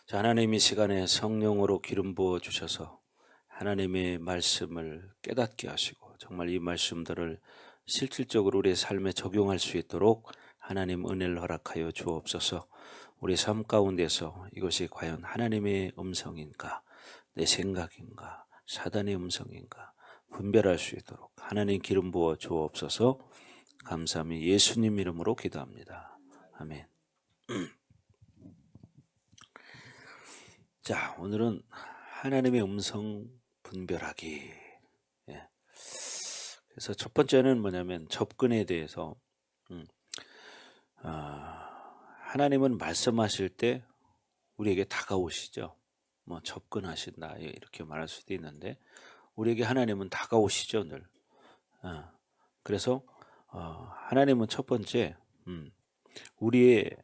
자, 하나님 이 시간에 성령으로 기름 부어 주셔서 하나님의 말씀을 깨닫게 하시고 정말 이 말씀들을 실질적으로 우리의 삶에 적용할 수 있도록 하나님 은혜를 허락하여 주옵소서. 우리 삶 가운데서 이것이 과연 하나님의 음성인가, 내 생각인가, 사단의 음성인가 분별할 수 있도록 하나님 기름 부어 주옵소서. 감사함이 예수님 이름으로 기도합니다. 아멘. 자, 오늘은 하나님의 음성 분별하기. 예. 그래서 첫 번째는 뭐냐면 접근에 대해서 하나님은 말씀하실 때 우리에게 다가오시죠. 뭐 접근하신다 이렇게 말할 수도 있는데 우리에게 하나님은 다가오시죠 늘. 그래서 하나님은 첫 번째 우리의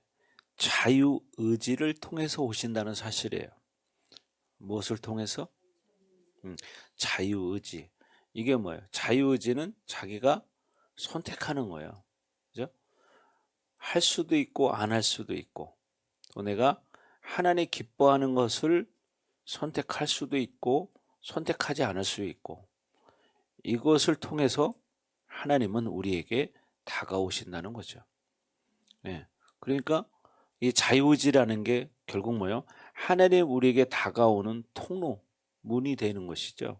자유 의지를 통해서 오신다는 사실이에요. 무엇을 통해서? 자유의지. 이게 뭐예요? 자유의지는 자기가 선택하는 거예요. 그죠? 할 수도 있고 안 할 수도 있고 또 내가 하나님 기뻐하는 것을 선택할 수도 있고 선택하지 않을 수 있고 이것을 통해서 하나님은 우리에게 다가오신다는 거죠. 네. 그러니까 이 자유의지라는 게 결국 뭐예요? 하나님 우리에게 다가오는 통로, 문이 되는 것이죠.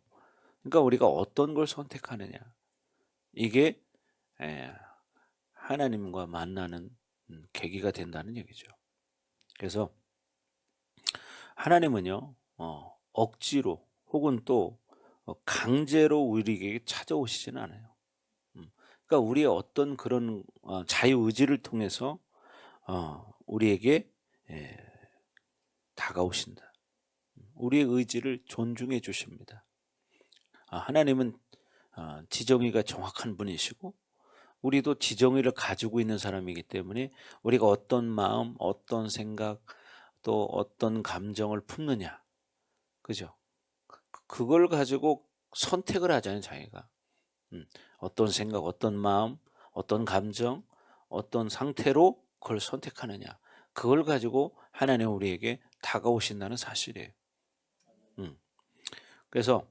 그러니까 우리가 어떤 걸 선택하느냐 이게 하나님과 만나는 계기가 된다는 얘기죠. 그래서 하나님은요 억지로 혹은 또 강제로 우리에게 찾아오시지는 않아요. 그러니까 우리의 어떤 그런 자유의지를 통해서 우리에게 다가오신다. 우리의 의지를 존중해 주십니다. 하나님은 지정의가 정확한 분이시고 우리도 지정의를 가지고 있는 사람이기 때문에 우리가 어떤 마음, 어떤 생각, 또 어떤 감정을 품느냐, 그죠? 그걸 가지고 선택을 하잖아요, 자기가. 어떤 생각, 어떤 마음, 어떤 감정, 어떤 상태로 그걸 선택하느냐, 그걸 가지고 하나님 우리에게 다가오신다는 사실이에요. 그래서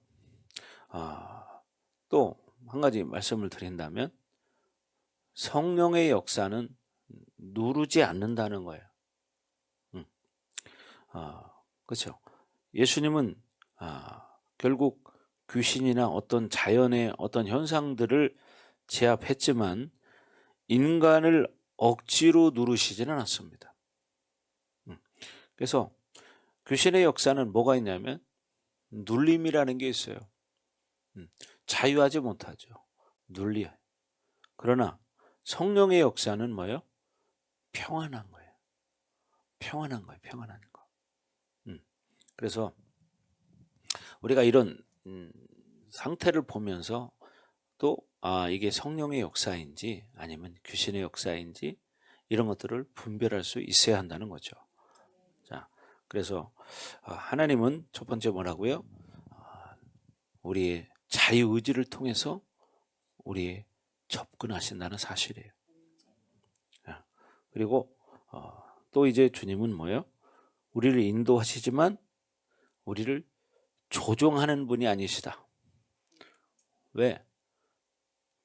또 한 가지 말씀을 드린다면 성령의 역사는 누르지 않는다는 거예요. 그렇죠. 예수님은 결국 귀신이나 어떤 자연의 어떤 현상들을 제압했지만 인간을 억지로 누르시지는 않습니다. 그래서 귀신의 역사는 뭐가 있냐면 눌림이라는 게 있어요. 자유하지 못하죠. 눌려. 그러나 성령의 역사는 뭐예요? 평안한 거예요. 평안한 거예요. 평안한 거. 그래서 우리가 이런 상태를 보면서 또 이게 성령의 역사인지 아니면 귀신의 역사인지 이런 것들을 분별할 수 있어야 한다는 거죠. 자, 그래서 하나님은 첫 번째 뭐라고요? 우리의 자유의지를 통해서 우리의 접근하신다는 사실이에요. 그리고 또 이제 주님은 뭐예요? 우리를 인도하시지만 우리를 조종하는 분이 아니시다. 왜?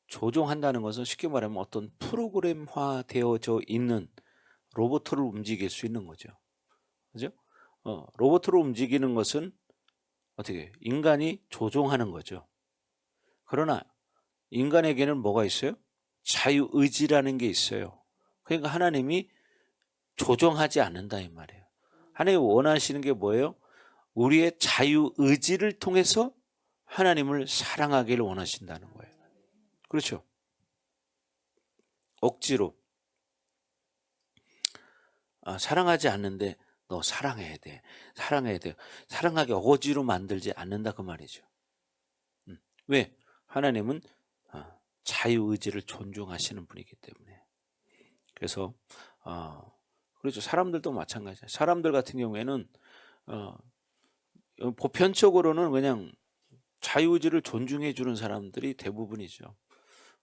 조종한다는 것은 쉽게 말하면 어떤 프로그램화 되어져 있는 로봇을 움직일 수 있는 거죠. 그죠? 로봇을 움직이는 것은 어떻게 인간이 조종하는 거죠. 그러나 인간에게는 뭐가 있어요? 자유의지라는 게 있어요. 그러니까 하나님이 조종하지 않는다 이 말이에요. 하나님이 원하시는 게 뭐예요? 우리의 자유의지를 통해서 하나님을 사랑하기를 원하신다는 거예요. 그렇죠? 억지로 사랑하지 않는데 너 사랑해야 돼. 사랑해야 돼. 사랑하게 억지로 만들지 않는다 그 말이죠. 왜? 하나님은 자유의지를 존중하시는 분이기 때문에. 그래서 그렇죠. 사람들도 마찬가지예요. 사람들 같은 경우에는 보편적으로는 그냥 자유의지를 존중해 주는 사람들이 대부분이죠.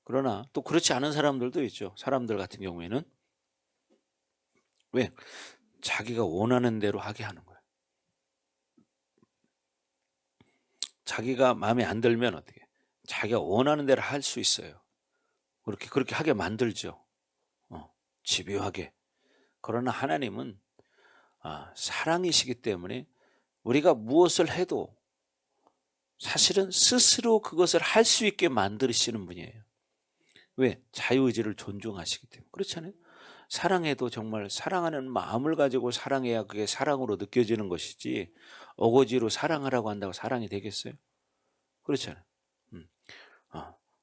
그러나 또 그렇지 않은 사람들도 있죠. 사람들 같은 경우에는 왜? 자기가 원하는 대로 하게 하는 거예요. 자기가 마음에 안 들면 어떻게 해? 자기가 원하는 대로 할 수 있어요. 그렇게 하게 만들죠. 집요하게. 그러나 하나님은 사랑이시기 때문에 우리가 무엇을 해도 사실은 스스로 그것을 할 수 있게 만드시는 분이에요. 왜? 자유의지를 존중하시기 때문에. 그렇잖아요. 사랑해도 정말 사랑하는 마음을 가지고 사랑해야 그게 사랑으로 느껴지는 것이지 어거지로 사랑하라고 한다고 사랑이 되겠어요? 그렇잖아요. 음.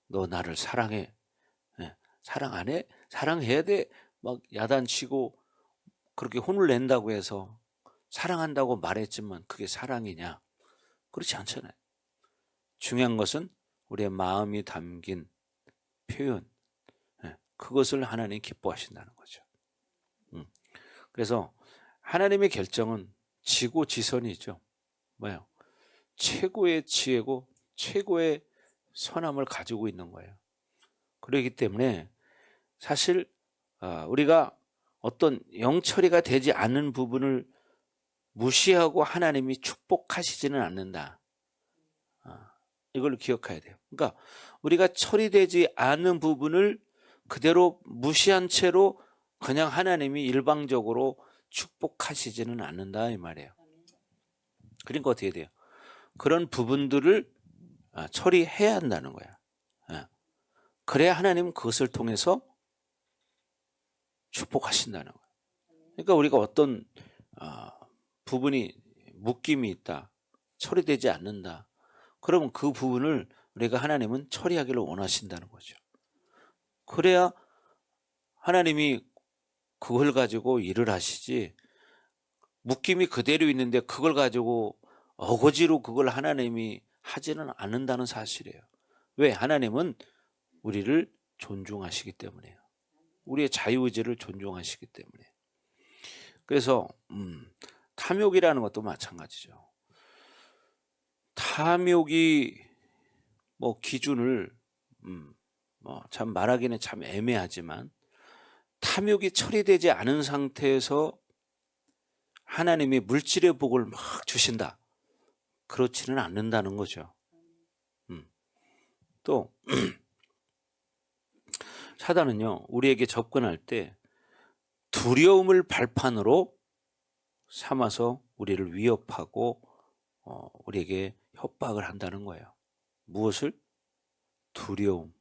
너 나를 사랑해. 예. 사랑 안 해? 사랑해야 돼. 막 야단치고 그렇게 혼을 낸다고 해서 사랑한다고 말했지만 그게 사랑이냐? 그렇지 않잖아요. 중요한 것은 우리의 마음이 담긴 표현, 그것을 하나님이 기뻐하신다는 거죠. 그래서 하나님의 결정은 지고지선이죠. 뭐예요? 최고의 지혜고 최고의 선함을 가지고 있는 거예요. 그렇기 때문에 사실 우리가 어떤 영처리가 되지 않는 부분을 무시하고 하나님이 축복하시지는 않는다. 이걸 기억해야 돼요. 그러니까 우리가 처리되지 않는 부분을 그대로 무시한 채로 그냥 하나님이 일방적으로 축복하시지는 않는다 이 말이에요. 그러니까 어떻게 돼요? 그런 부분들을 처리해야 한다는 거야. 그래야 하나님은 그것을 통해서 축복하신다는 거예요. 그러니까 우리가 어떤 부분이 묶임이 있다, 처리되지 않는다. 그러면 그 부분을 우리가 하나님은 처리하기를 원하신다는 거죠. 그래야 하나님이 그걸 가지고 일을 하시지 묶임이 그대로 있는데 그걸 가지고 어거지로 그걸 하나님이 하지는 않는다는 사실이에요. 왜? 하나님은 우리를 존중하시기 때문이에요. 우리의 자유의지를 존중하시기 때문에. 그래서 탐욕이라는 것도 마찬가지죠. 탐욕이 기준을 참 말하기는 참 애매하지만 탐욕이 처리되지 않은 상태에서 하나님이 물질의 복을 막 주신다. 그렇지는 않는다는 거죠. 또 사단은요, 우리에게 접근할 때 두려움을 발판으로 삼아서 우리를 위협하고 우리에게 협박을 한다는 거예요. 무엇을? 두려움.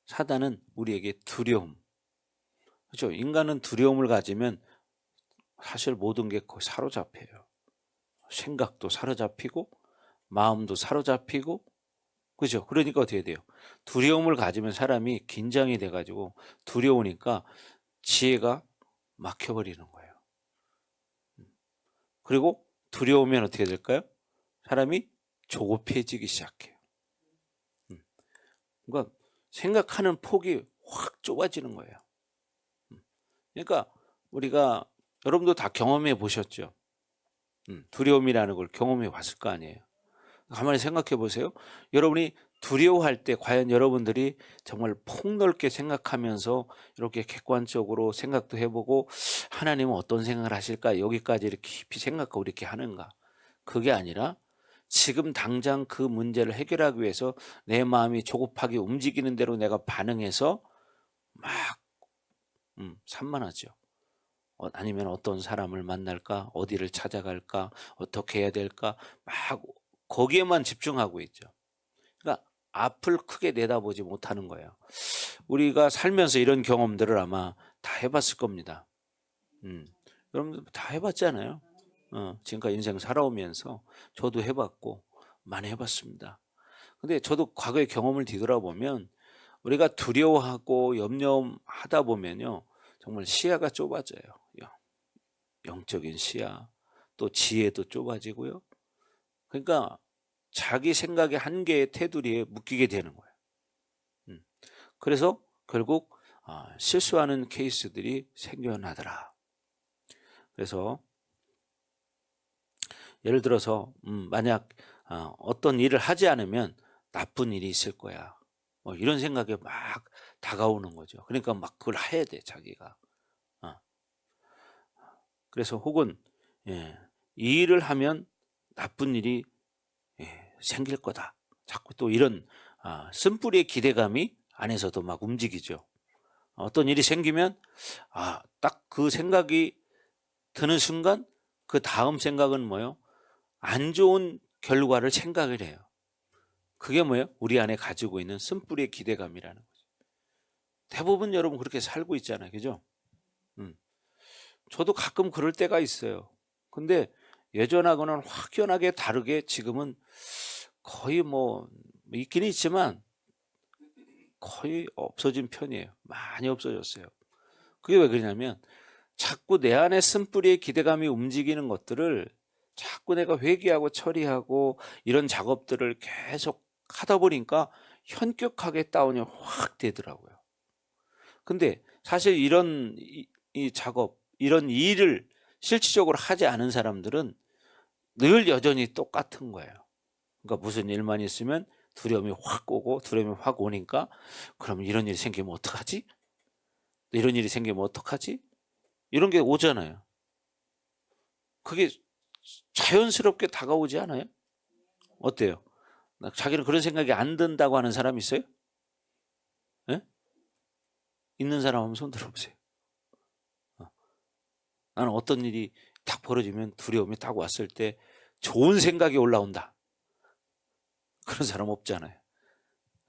사단은 우리에게 두려움. 그렇죠? 인간은 두려움을 가지면 사실 모든 게 거의 사로잡혀요. 생각도 사로잡히고 마음도 사로잡히고, 그죠? 그러니까 어떻게 돼요? 두려움을 가지면 사람이 긴장이 돼가지고 두려우니까 지혜가 막혀버리는 거예요. 그리고 두려우면 어떻게 될까요? 사람이 조급해지기 시작해요. 그러니까 생각하는 폭이 확 좁아지는 거예요. 그러니까 우리가 여러분도 다 경험해 보셨죠? 두려움이라는 걸 경험해 봤을 거 아니에요. 가만히 생각해 보세요. 여러분이 두려워할 때 과연 여러분들이 정말 폭넓게 생각하면서 이렇게 객관적으로 생각도 해보고 하나님은 어떤 생각을 하실까 여기까지 이렇게 깊이 생각하고 이렇게 하는가? 그게 아니라 지금 당장 그 문제를 해결하기 위해서 내 마음이 조급하게 움직이는 대로 내가 반응해서 막 산만하죠. 아니면 어떤 사람을 만날까? 어디를 찾아갈까? 어떻게 해야 될까? 막 거기에만 집중하고 있죠. 그러니까 앞을 크게 내다보지 못하는 거예요. 우리가 살면서 이런 경험들을 아마 다 해봤을 겁니다. 여러분들 다 해봤잖아요. 지금까지 인생 살아오면서 저도 해봤고 많이 해봤습니다. 근데 저도 과거의 경험을 뒤돌아보면 우리가 두려워하고 염려하다 보면요, 정말 시야가 좁아져요. 영적인 시야, 또 지혜도 좁아지고요. 그러니까 자기 생각의 한계의 테두리에 묶이게 되는 거예요. 그래서 결국 실수하는 케이스들이 생겨나더라. 그래서 예를 들어서 만약 어떤 일을 하지 않으면 나쁜 일이 있을 거야. 이런 생각이 막 다가오는 거죠. 그러니까 막 그걸 해야 돼, 자기가. 그래서 혹은 이 일을 하면 나쁜 일이 생길 거다. 자꾸 또 이런 쓴뿌리의 기대감이 안에서도 막 움직이죠. 어떤 일이 생기면 딱 그 생각이 드는 순간 그 다음 생각은 뭐예요? 안 좋은 결과를 생각을 해요. 그게 뭐예요? 우리 안에 가지고 있는 쓴뿌리의 기대감이라는 거죠. 대부분 여러분 그렇게 살고 있잖아요. 그죠? 저도 가끔 그럴 때가 있어요. 근데 예전하고는 확연하게 다르게 지금은 거의 뭐 있긴 있지만 거의 없어진 편이에요. 많이 없어졌어요. 그게 왜 그러냐면 자꾸 내 안에 쓴뿌리의 기대감이 움직이는 것들을 자꾸 내가 회개하고 처리하고 이런 작업들을 계속 하다 보니까 현격하게 다운이 확 되더라고요. 근데 사실 이런 이 작업, 이런 일을 실질적으로 하지 않은 사람들은 늘 여전히 똑같은 거예요. 그러니까 무슨 일만 있으면 두려움이 확 오고 두려움이 확 오니까 그럼 이런 일이 생기면 어떡하지? 이런 일이 생기면 어떡하지? 이런 게 오잖아요. 그게 자연스럽게 다가오지 않아요? 어때요? 자기는 그런 생각이 안 든다고 하는 사람 있어요? 예? 있는 사람 한번 손 들어보세요. 나는 어떤 일이 딱 벌어지면 두려움이 딱 왔을 때 좋은 생각이 올라온다. 그런 사람 없잖아요.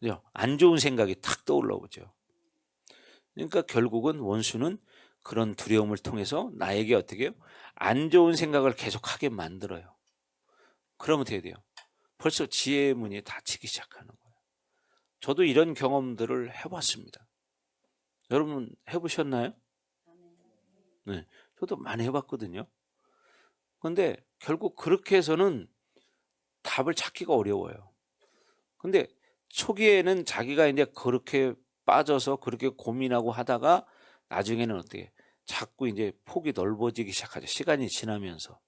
그죠? 안 좋은 생각이 탁 떠올라오죠. 그러니까 결국은 원수는 그런 두려움을 통해서 나에게 어떻게 해요? 안 좋은 생각을 계속하게 만들어요. 그러면 어떻게 돼요? 벌써 지혜의 문이 닫히기 시작하는 거예요. 저도 이런 경험들을 해봤습니다. 여러분 해보셨나요? 네, 저도 많이 해봤거든요. 그런데 결국 그렇게 해서는 답을 찾기가 어려워요. 근데 초기에는 자기가 이제 그렇게 빠져서 그렇게 고민하고 하다가 나중에는 어떻게 자꾸 이제 폭이 넓어지기 시작하죠. 시간이 지나면서.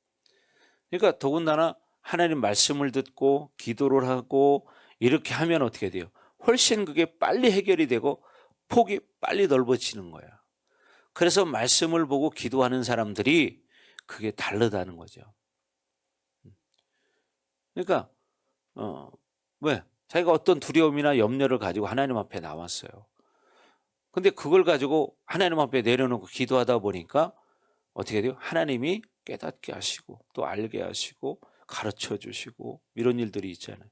그러니까 더군다나 하나님 말씀을 듣고 기도를 하고 이렇게 하면 어떻게 돼요? 훨씬 그게 빨리 해결이 되고 폭이 빨리 넓어지는 거야. 그래서 말씀을 보고 기도하는 사람들이 그게 다르다는 거죠. 그러니까 왜? 자기가 어떤 두려움이나 염려를 가지고 하나님 앞에 나왔어요. 근데 그걸 가지고 하나님 앞에 내려놓고 기도하다 보니까 어떻게 돼요? 하나님이 깨닫게 하시고 또 알게 하시고 가르쳐 주시고 이런 일들이 있잖아요.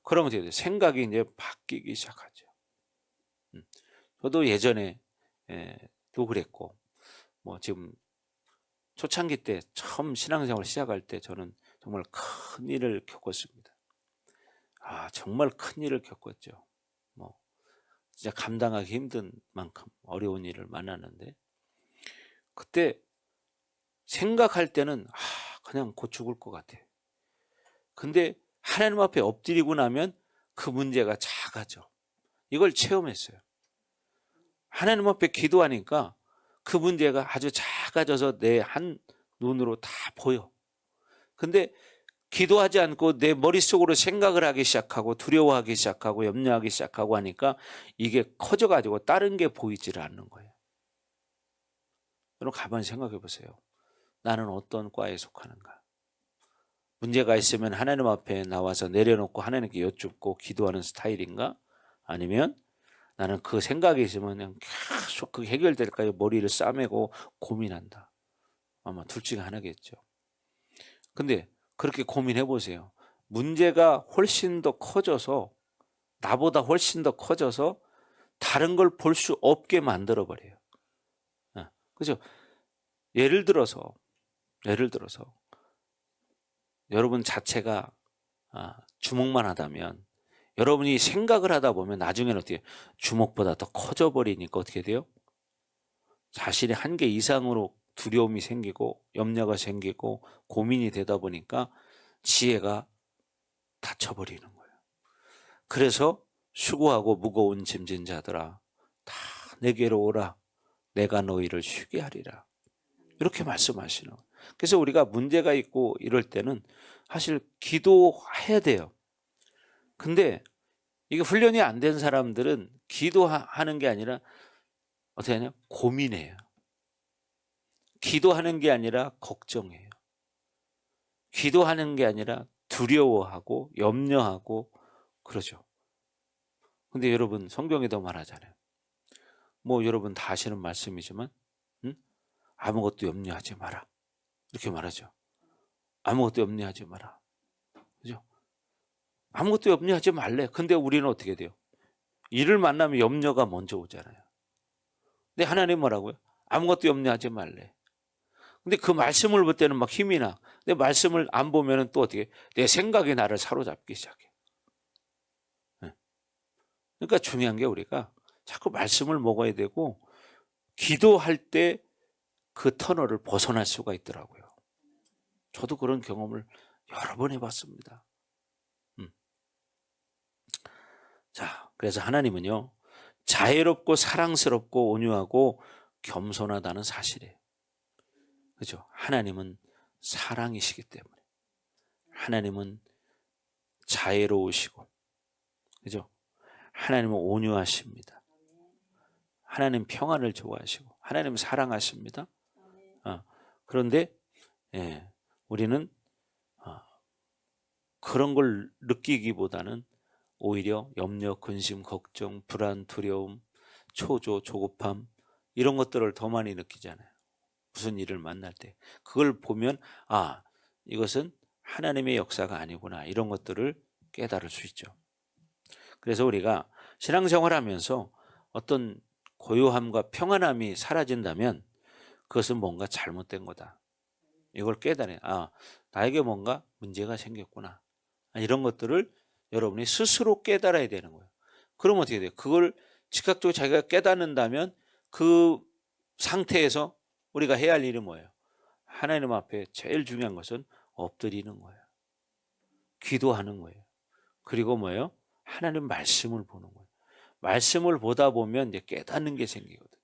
그러면 어떻게 돼요? 생각이 이제 바뀌기 시작하죠. 저도 예전에 또 그랬고 뭐 지금 초창기 때 처음 신앙생활을 시작할 때 저는 정말 큰 일을 겪었습니다. 정말 큰 일을 겪었죠. 뭐 진짜 감당하기 힘든 만큼 어려운 일을 만났는데 그때 생각할 때는 그냥 곧 죽을 것 같아. 근데 하나님 앞에 엎드리고 나면 그 문제가 작아져. 이걸 체험했어요. 하나님 앞에 기도하니까 그 문제가 아주 작아져서 내 한 눈으로 다 보여. 근데 기도하지 않고 내 머릿속으로 생각을 하기 시작하고 두려워하기 시작하고 염려하기 시작하고 하니까 이게 커져가지고 다른 게 보이지를 않는 거예요. 여러분 가만히 생각해 보세요. 나는 어떤 과에 속하는가? 문제가 있으면 하나님 앞에 나와서 내려놓고 하나님께 여쭙고 기도하는 스타일인가? 아니면 나는 그 생각이 있으면 그냥 계속 그 해결될 때까지 머리를 싸매고 고민한다. 아마 둘 중에 하나겠죠. 근데 그렇게 고민해 보세요. 문제가 훨씬 더 커져서 나보다 훨씬 더 커져서 다른 걸 볼 수 없게 만들어 버려요. 그죠? 예를 들어서 여러분 자체가 주먹만 하다면 여러분이 생각을 하다 보면 나중에는 어떻게 주먹보다 더 커져 버리니까 어떻게 돼요? 자신의 한계 이상으로 두려움이 생기고 염려가 생기고 고민이 되다 보니까 지혜가 닫혀버리는 거예요. 그래서 수고하고 무거운 짐진 자들아 다 내게로 오라 내가 너희를 쉬게 하리라 이렇게 말씀하시는 거예요. 그래서 우리가 문제가 있고 이럴 때는 사실 기도해야 돼요. 근데 이게 훈련이 안 된 사람들은 기도하는 게 아니라 어떻게 하냐? 고민해요. 기도하는 게 아니라 걱정해요. 기도하는 게 아니라 두려워하고 염려하고 그러죠. 근데 여러분 성경에도 말하잖아요. 뭐 여러분 다 아시는 말씀이지만 아무것도 염려하지 마라. 이렇게 말하죠. 아무것도 염려하지 마라. 그죠? 아무것도 염려하지 말래. 근데 우리는 어떻게 돼요? 이를 만나면 염려가 먼저 오잖아요. 근데 하나님 뭐라고요? 아무것도 염려하지 말래. 근데 그 말씀을 볼 때는 막 힘이 나. 근데 말씀을 안 보면은 또 어떻게? 내 생각이 나를 사로잡기 시작해. 그러니까 중요한 게 우리가 자꾸 말씀을 먹어야 되고 기도할 때 그 터널을 벗어날 수가 있더라고요. 저도 그런 경험을 여러 번 해봤습니다. 자, 그래서 하나님은요, 자애롭고 사랑스럽고 온유하고 겸손하다는 사실이에요. 그죠? 하나님은 사랑이시기 때문에. 하나님은 자애로우시고, 그죠? 하나님은 온유하십니다. 하나님 평안을 좋아하시고, 하나님 사랑하십니다. 그런데, 우리는 그런 걸 느끼기보다는 오히려 염려, 근심, 걱정, 불안, 두려움, 초조, 조급함 이런 것들을 더 많이 느끼잖아요. 무슨 일을 만날 때. 그걸 보면 이것은 하나님의 역사가 아니구나 이런 것들을 깨달을 수 있죠. 그래서 우리가 신앙생활 하면서 어떤 고요함과 평안함이 사라진다면 그것은 뭔가 잘못된 거다. 이걸 깨달아요. 나에게 뭔가 문제가 생겼구나. 이런 것들을 여러분이 스스로 깨달아야 되는 거예요. 그러면 어떻게 돼요? 그걸 즉각적으로 자기가 깨닫는다면 그 상태에서 우리가 해야 할 일은 뭐예요? 하나님 앞에 제일 중요한 것은 엎드리는 거예요. 기도하는 거예요. 그리고 뭐예요? 하나님 말씀을 보는 거예요. 말씀을 보다 보면 이제 깨닫는 게 생기거든요.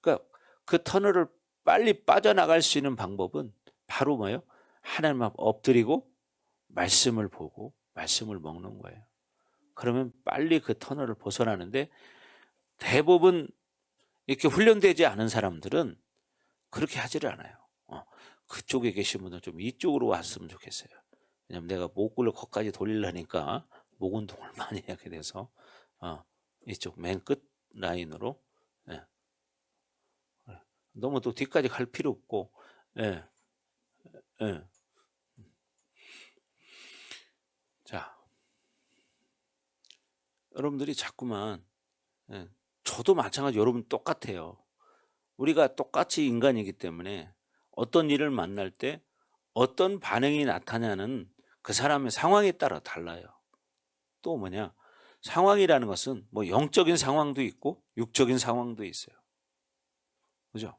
그러니까 그 터널을 빨리 빠져나갈 수 있는 방법은 바로 뭐예요? 하나님 앞 엎드리고 말씀을 보고 말씀을 먹는 거예요. 그러면 빨리 그 터널을 벗어나는데 대부분 이렇게 훈련되지 않은 사람들은 그렇게 하지를 않아요. 그쪽에 계신 분은 좀 이쪽으로 왔으면 좋겠어요. 왜냐면 내가 목을 거기까지 돌리려니까 목 운동을 많이 하게 돼서 이쪽 맨 끝 라인으로 너무 또 뒤까지 갈 필요 없고 자, 여러분들이 자꾸만 저도 마찬가지 여러분 똑같아요. 우리가 똑같이 인간이기 때문에 어떤 일을 만날 때 어떤 반응이 나타나는 그 사람의 상황에 따라 달라요. 또 뭐냐? 상황이라는 것은 뭐 영적인 상황도 있고 육적인 상황도 있어요. 그죠?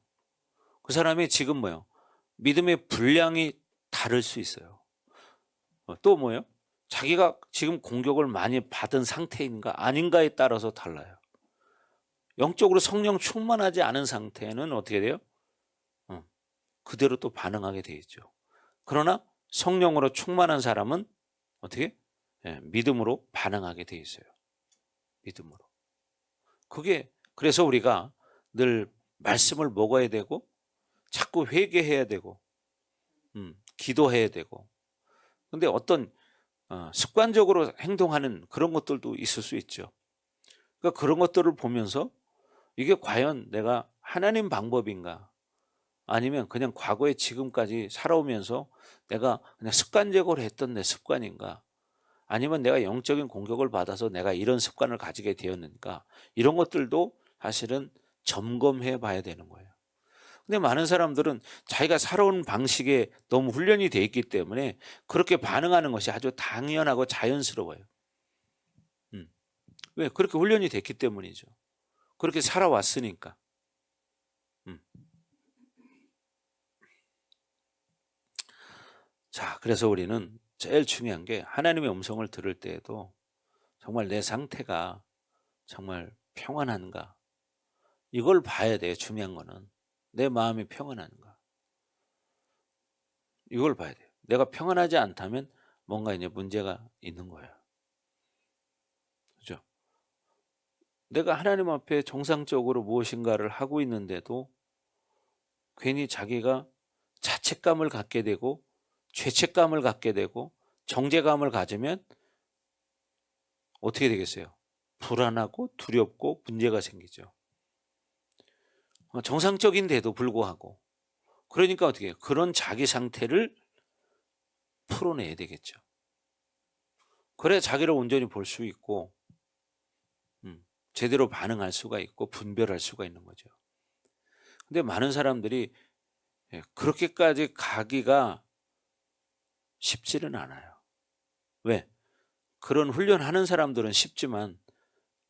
그 사람이 지금 뭐요? 믿음의 분량이 다를 수 있어요. 또 뭐예요? 자기가 지금 공격을 많이 받은 상태인가 아닌가에 따라서 달라요. 영적으로 성령 충만하지 않은 상태는 어떻게 돼요? 그대로 또 반응하게 돼 있죠. 그러나 성령으로 충만한 사람은 어떻게? 믿음으로 반응하게 돼 있어요. 믿음으로. 그게 그래서 우리가 늘 말씀을 먹어야 되고 자꾸 회개해야 되고 기도해야 되고 근데 어떤 습관적으로 행동하는 그런 것들도 있을 수 있죠. 그러니까 그런 것들을 보면서 이게 과연 내가 하나님 방법인가 아니면 그냥 과거에 지금까지 살아오면서 내가 그냥 습관적으로 했던 내 습관인가 아니면 내가 영적인 공격을 받아서 내가 이런 습관을 가지게 되었는가 이런 것들도 사실은 점검해 봐야 되는 거예요. 근데 많은 사람들은 자기가 살아온 방식에 너무 훈련이 돼 있기 때문에 그렇게 반응하는 것이 아주 당연하고 자연스러워요. 왜? 그렇게 훈련이 됐기 때문이죠. 그렇게 살아왔으니까. 자, 그래서 우리는 제일 중요한 게 하나님의 음성을 들을 때에도 정말 내 상태가 정말 평안한가 이걸 봐야 돼요. 중요한 거는 내 마음이 평안한가 이걸 봐야 돼요. 내가 평안하지 않다면 뭔가 이제 문제가 있는 거예요. 그죠? 내가 하나님 앞에 정상적으로 무엇인가를 하고 있는데도 괜히 자기가 자책감을 갖게 되고 죄책감을 갖게 되고 정제감을 가지면 어떻게 되겠어요? 불안하고 두렵고 문제가 생기죠. 정상적인데도 불구하고. 그러니까 어떻게 해요? 그런 자기 상태를 풀어내야 되겠죠. 그래야 자기를 온전히 볼 수 있고 제대로 반응할 수가 있고 분별할 수가 있는 거죠. 근데 많은 사람들이 그렇게까지 가기가 쉽지는 않아요. 왜? 그런 훈련하는 사람들은 쉽지만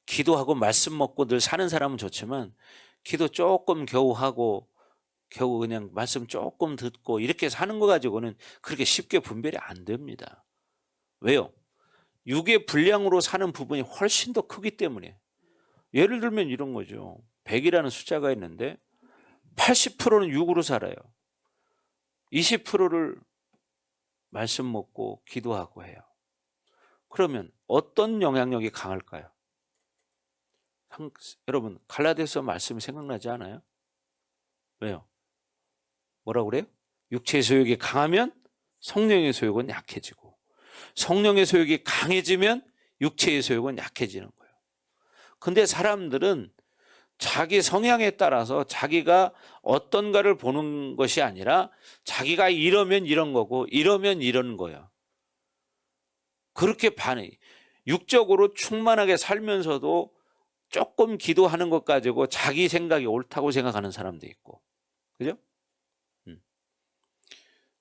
기도하고 말씀 먹고 늘 사는 사람은 좋지만 기도 조금 겨우 하고 겨우 그냥 말씀 조금 듣고 이렇게 사는 거 가지고는 그렇게 쉽게 분별이 안 됩니다. 왜요? 육의 분량으로 사는 부분이 훨씬 더 크기 때문에. 예를 들면 이런 거죠. 100이라는 숫자가 있는데 80%는 육으로 살아요. 20%를 말씀 먹고 기도하고 해요. 그러면 어떤 영향력이 강할까요? 여러분 갈라디아서 말씀이 생각나지 않아요? 왜요? 뭐라고 그래요? 육체의 소욕이 강하면 성령의 소욕은 약해지고 성령의 소욕이 강해지면 육체의 소욕은 약해지는 거예요. 근데 사람들은 자기 성향에 따라서 자기가 어떤가를 보는 것이 아니라 자기가 이러면 이런 거고 이러면 이런 거예요. 그렇게 육적으로 충만하게 살면서도 조금 기도하는 것 가지고 자기 생각이 옳다고 생각하는 사람도 있고. 그죠?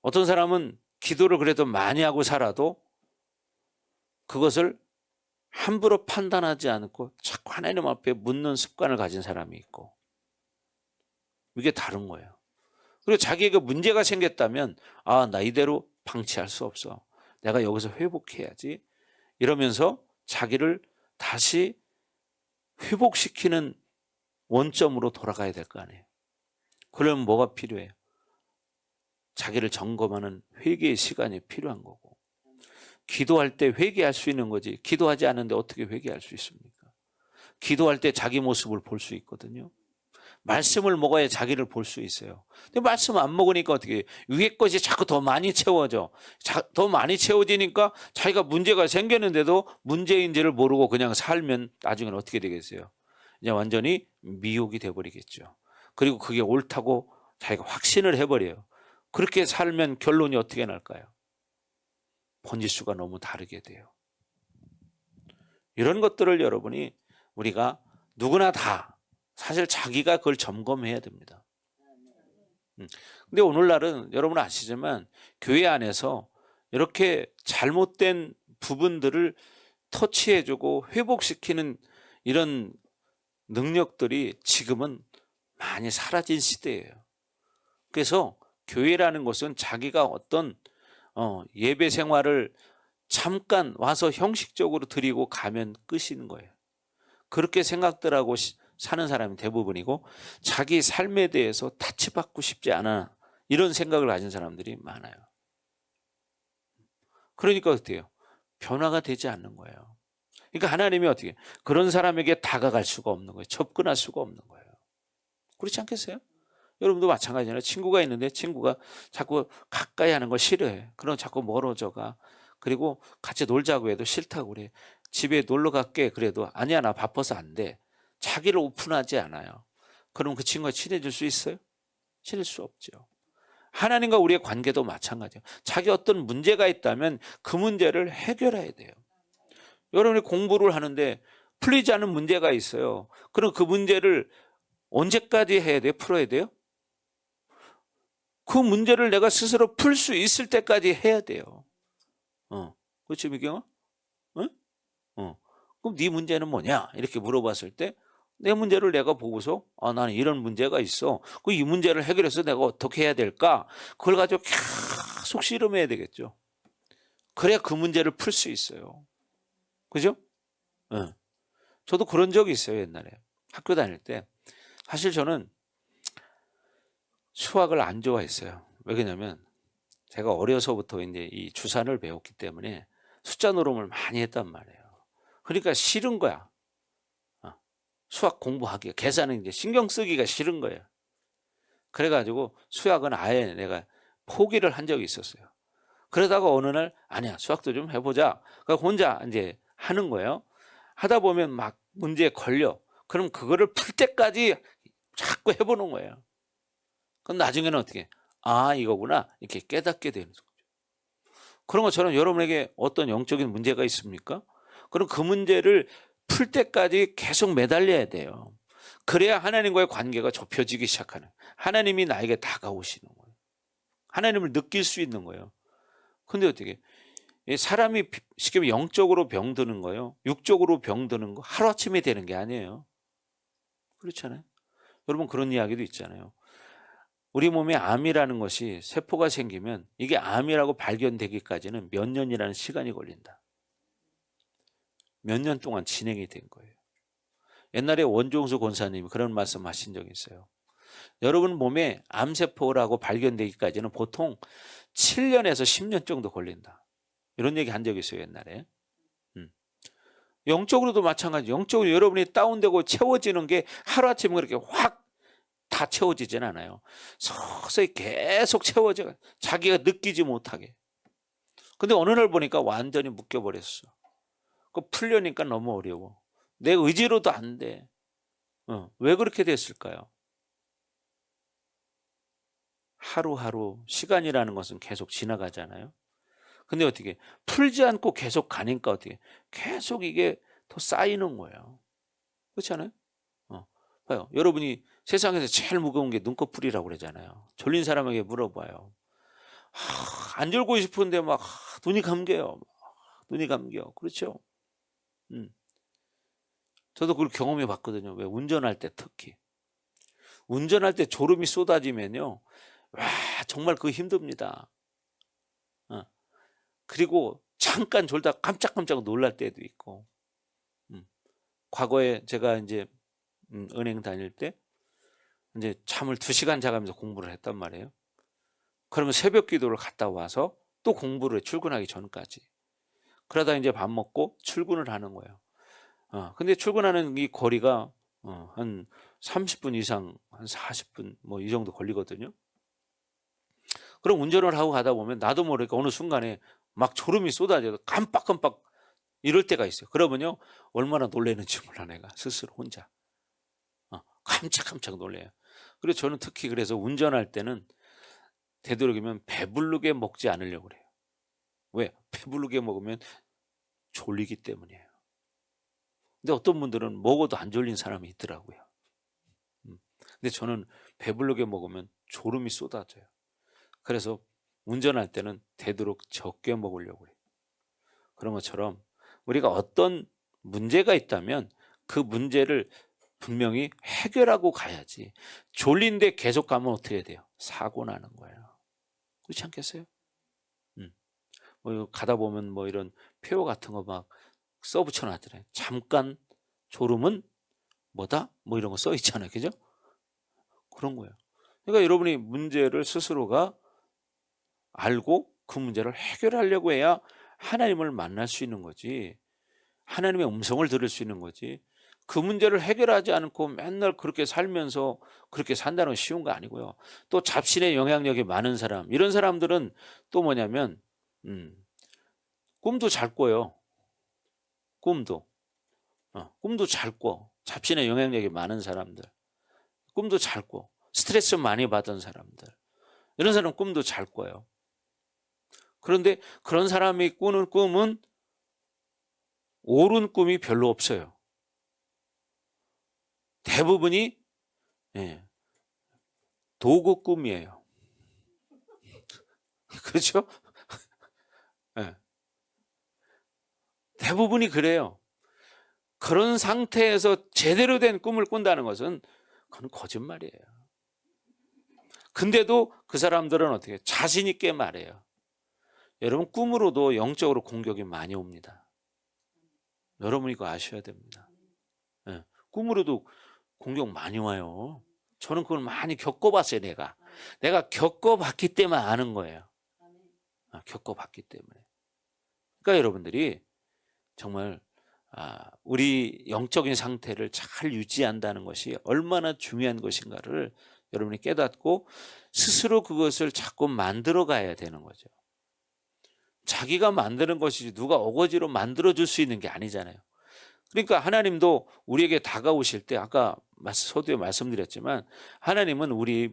어떤 사람은 기도를 그래도 많이 하고 살아도 그것을 함부로 판단하지 않고 자꾸 하나님 앞에 묻는 습관을 가진 사람이 있고. 이게 다른 거예요. 그리고 자기에게 문제가 생겼다면 나 이대로 방치할 수 없어. 내가 여기서 회복해야지. 이러면서 자기를 다시 회복시키는 원점으로 돌아가야 될 거 아니에요. 그러면 뭐가 필요해요? 자기를 점검하는 회개의 시간이 필요한 거고. 기도할 때 회개할 수 있는 거지 기도하지 않는데 어떻게 회개할 수 있습니까? 기도할 때 자기 모습을 볼 수 있거든요. 말씀을 먹어야 자기를 볼 수 있어요. 근데 말씀 안 먹으니까 어떻게 해요? 위에 것이 자꾸 더 많이 채워져. 더 많이 채워지니까 자기가 문제가 생겼는데도 문제인지를 모르고 그냥 살면 나중에는 어떻게 되겠어요? 이제 완전히 미혹이 돼버리겠죠. 그리고 그게 옳다고 자기가 확신을 해버려요. 그렇게 살면 결론이 어떻게 날까요? 번지수가 너무 다르게 돼요. 이런 것들을 여러분이 우리가 누구나 다 사실 자기가 그걸 점검해야 됩니다. 근데 오늘날은 여러분 아시지만 교회 안에서 이렇게 잘못된 부분들을 터치해주고 회복시키는 이런 능력들이 지금은 많이 사라진 시대예요. 그래서 교회라는 것은 자기가 어떤 예배 생활을 잠깐 와서 형식적으로 드리고 가면 끝인 거예요. 그렇게 생각들하고 사는 사람이 대부분이고 자기 삶에 대해서 타치받고 싶지 않아 이런 생각을 가진 사람들이 많아요. 그러니까 어때요? 변화가 되지 않는 거예요. 그러니까 하나님이 어떻게 그런 사람에게 다가갈 수가 없는 거예요. 접근할 수가 없는 거예요. 그렇지 않겠어요? 여러분도 마찬가지잖아요. 친구가 있는데 친구가 자꾸 가까이 하는 걸 싫어해. 그럼 자꾸 멀어져가. 그리고 같이 놀자고 해도 싫다고 그래. 집에 놀러 갈게 그래도 아니야 나 바빠서 안 돼. 자기를 오픈하지 않아요. 그럼 그 친구가 친해질 수 있어요? 친해질 수 없죠. 하나님과 우리의 관계도 마찬가지예요. 자기 어떤 문제가 있다면 그 문제를 해결해야 돼요. 여러분이 공부를 하는데 풀리지 않은 문제가 있어요. 그럼 그 문제를 언제까지 해야 돼요? 풀어야 돼요? 그 문제를 내가 스스로 풀 수 있을 때까지 해야 돼요. 그렇죠, 미경아? 응? 그럼 네 문제는 뭐냐? 이렇게 물어봤을 때 내 문제를 내가 보고서 나는 이런 문제가 있어. 그 이 문제를 해결해서 내가 어떻게 해야 될까? 그걸 가지고 계속 씨름해야 되겠죠. 그래야 그 문제를 풀 수 있어요. 그죠? 저도 그런 적이 있어요, 옛날에. 학교 다닐 때. 사실 저는 수학을 안 좋아했어요. 왜 그러냐면 제가 어려서부터 이제 이 주산을 배웠기 때문에 숫자 노름을 많이 했단 말이에요. 그러니까 싫은 거야. 수학 공부하기가, 계산은 이제 신경 쓰기가 싫은 거예요. 그래가지고 수학은 아예 내가 포기를 한 적이 있었어요. 그러다가 어느 날 아니야, 수학도 좀 해보자. 그러니까 혼자 이제 하는 거예요. 하다 보면 막 문제에 걸려. 그럼 그거를 풀 때까지 자꾸 해보는 거예요. 그럼 나중에는 어떻게? 아, 이거구나. 이렇게 깨닫게 되는 거죠. 그런 것처럼 여러분에게 어떤 영적인 문제가 있습니까? 그럼 그 문제를 풀 때까지 계속 매달려야 돼요. 그래야 하나님과의 관계가 좁혀지기 시작하는, 하나님이 나에게 다가오시는 거예요. 하나님을 느낄 수 있는 거예요. 근데 어떻게? 사람이 쉽게 말하면 영적으로 병드는 거요, 육적으로 병드는 거 하루아침에 되는 게 아니에요. 그렇잖아요. 여러분 그런 이야기도 있잖아요. 우리 몸에 암이라는 것이 세포가 생기면 이게 암이라고 발견되기까지는 몇 년이라는 시간이 걸린다. 몇 년 동안 진행이 된 거예요. 옛날에 원종수 권사님이 그런 말씀 하신 적이 있어요. 여러분 몸에 암세포라고 발견되기까지는 보통 7년에서 10년 정도 걸린다. 이런 얘기 한 적이 있어요, 옛날에. 영적으로도 마찬가지. 영적으로 여러분이 다운되고 채워지는 게 하루아침에 그렇게 확 다 채워지진 않아요. 서서히 계속 채워져, 자기가 느끼지 못하게. 근데 어느 날 보니까 완전히 묶여버렸어. 그 풀려니까 너무 어려워. 내 의지로도 안 돼. 왜 그렇게 됐을까요? 하루하루 시간이라는 것은 계속 지나가잖아요. 근데 어떻게 풀지 않고 계속 가니까 어떻게 계속 이게 더 쌓이는 거예요. 그렇지 않아요? 봐요. 여러분이 세상에서 제일 무거운 게 눈꺼풀이라고 그러잖아요. 졸린 사람에게 물어봐요. 안 졸고 싶은데 막 눈이 감겨요. 눈이 감겨. 그렇죠? 저도 그걸 경험해 봤거든요. 왜? 운전할 때 특히. 운전할 때 졸음이 쏟아지면요, 와, 정말 그거 힘듭니다. 그리고 잠깐 졸다 깜짝깜짝 놀랄 때도 있고. 과거에 제가 이제 은행 다닐 때 이제 잠을 2시간 자가면서 공부를 했단 말이에요. 그러면 새벽 기도를 갔다 와서 또 공부를 해, 출근하기 전까지. 그러다 이제 밥 먹고 출근을 하는 거예요. 근데 출근하는 이 거리가 한 30분 이상, 한 40분 뭐 이 정도 걸리거든요. 그럼 운전을 하고 가다 보면 나도 모르게 어느 순간에 막 졸음이 쏟아져서 깜빡깜빡 이럴 때가 있어요. 그러면요, 얼마나 놀라는지 몰라, 내가 스스로 혼자. 깜짝깜짝 놀래요. 그래서 저는 특히 그래서 운전할 때는 되도록이면 배부르게 먹지 않으려고 그래요. 왜? 배부르게 먹으면 졸리기 때문이에요. 근데 어떤 분들은 먹어도 안 졸린 사람이 있더라고요. 근데 저는 배부르게 먹으면 졸음이 쏟아져요. 그래서 운전할 때는 되도록 적게 먹으려고 해요. 그런 것처럼 우리가 어떤 문제가 있다면 그 문제를 분명히 해결하고 가야지. 졸린데 계속 가면 어떻게 해야 돼요? 사고 나는 거예요. 그렇지 않겠어요? 뭐 가다 보면 뭐 이런 표어 같은 거 막 써붙여 놨잖아요. 잠깐 졸음은 뭐다? 뭐 이런 거 써 있잖아요. 그죠? 그런 거예요. 그러니까 여러분이 문제를 스스로가 알고 그 문제를 해결하려고 해야 하나님을 만날 수 있는 거지. 하나님의 음성을 들을 수 있는 거지. 그 문제를 해결하지 않고 맨날 그렇게 살면서 그렇게 산다는 건 쉬운 거 아니고요. 또 잡신의 영향력이 많은 사람, 이런 사람들은 또 뭐냐면 꿈도 잘 꿔요. 꿈도 잘 꿔. 잡신의 영향력이 많은 사람들, 꿈도 잘 꿔. 스트레스 많이 받은 사람들, 이런 사람 꿈도 잘 꿔요. 그런데 그런 사람이 꾸는 꿈은 옳은 꿈이 별로 없어요. 대부분이 도구 꿈이에요. 그렇죠? 대부분이 그래요. 그런 상태에서 제대로 된 꿈을 꾼다는 것은 그건 거짓말이에요. 근데도 그 사람들은 어떻게 자신 있게 말해요. 여러분, 꿈으로도 영적으로 공격이 많이 옵니다. 여러분 이거 아셔야 됩니다. 꿈으로도 공격 많이 와요. 저는 그걸 많이 겪어봤어요. 내가 겪어봤기 때문에 아는 거예요. 겪어봤기 때문에. 그러니까 여러분들이 정말 우리 영적인 상태를 잘 유지한다는 것이 얼마나 중요한 것인가를 여러분이 깨닫고 스스로 그것을 자꾸 만들어 가야 되는 거죠. 자기가 만드는 것이지 누가 어거지로 만들어줄 수 있는 게 아니잖아요. 그러니까 하나님도 우리에게 다가오실 때 아까 서두에 말씀드렸지만 하나님은 우리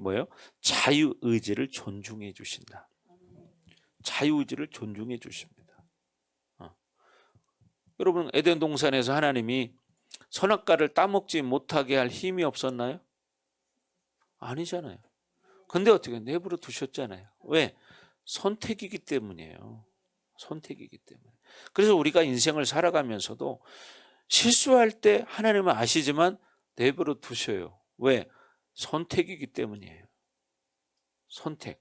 자유의지를 존중해 주신다. 자유의지를 존중해 주십니다. 여러분 에덴 동산에서 하나님이 선악과를 따먹지 못하게 할 힘이 없었나요? 아니잖아요. 근데 어떻게 내버려 두셨잖아요. 왜? 선택이기 때문이에요. 선택이기 때문에. 그래서 우리가 인생을 살아가면서도 실수할 때 하나님은 아시지만 내버려 두셔요. 왜? 선택이기 때문이에요. 선택.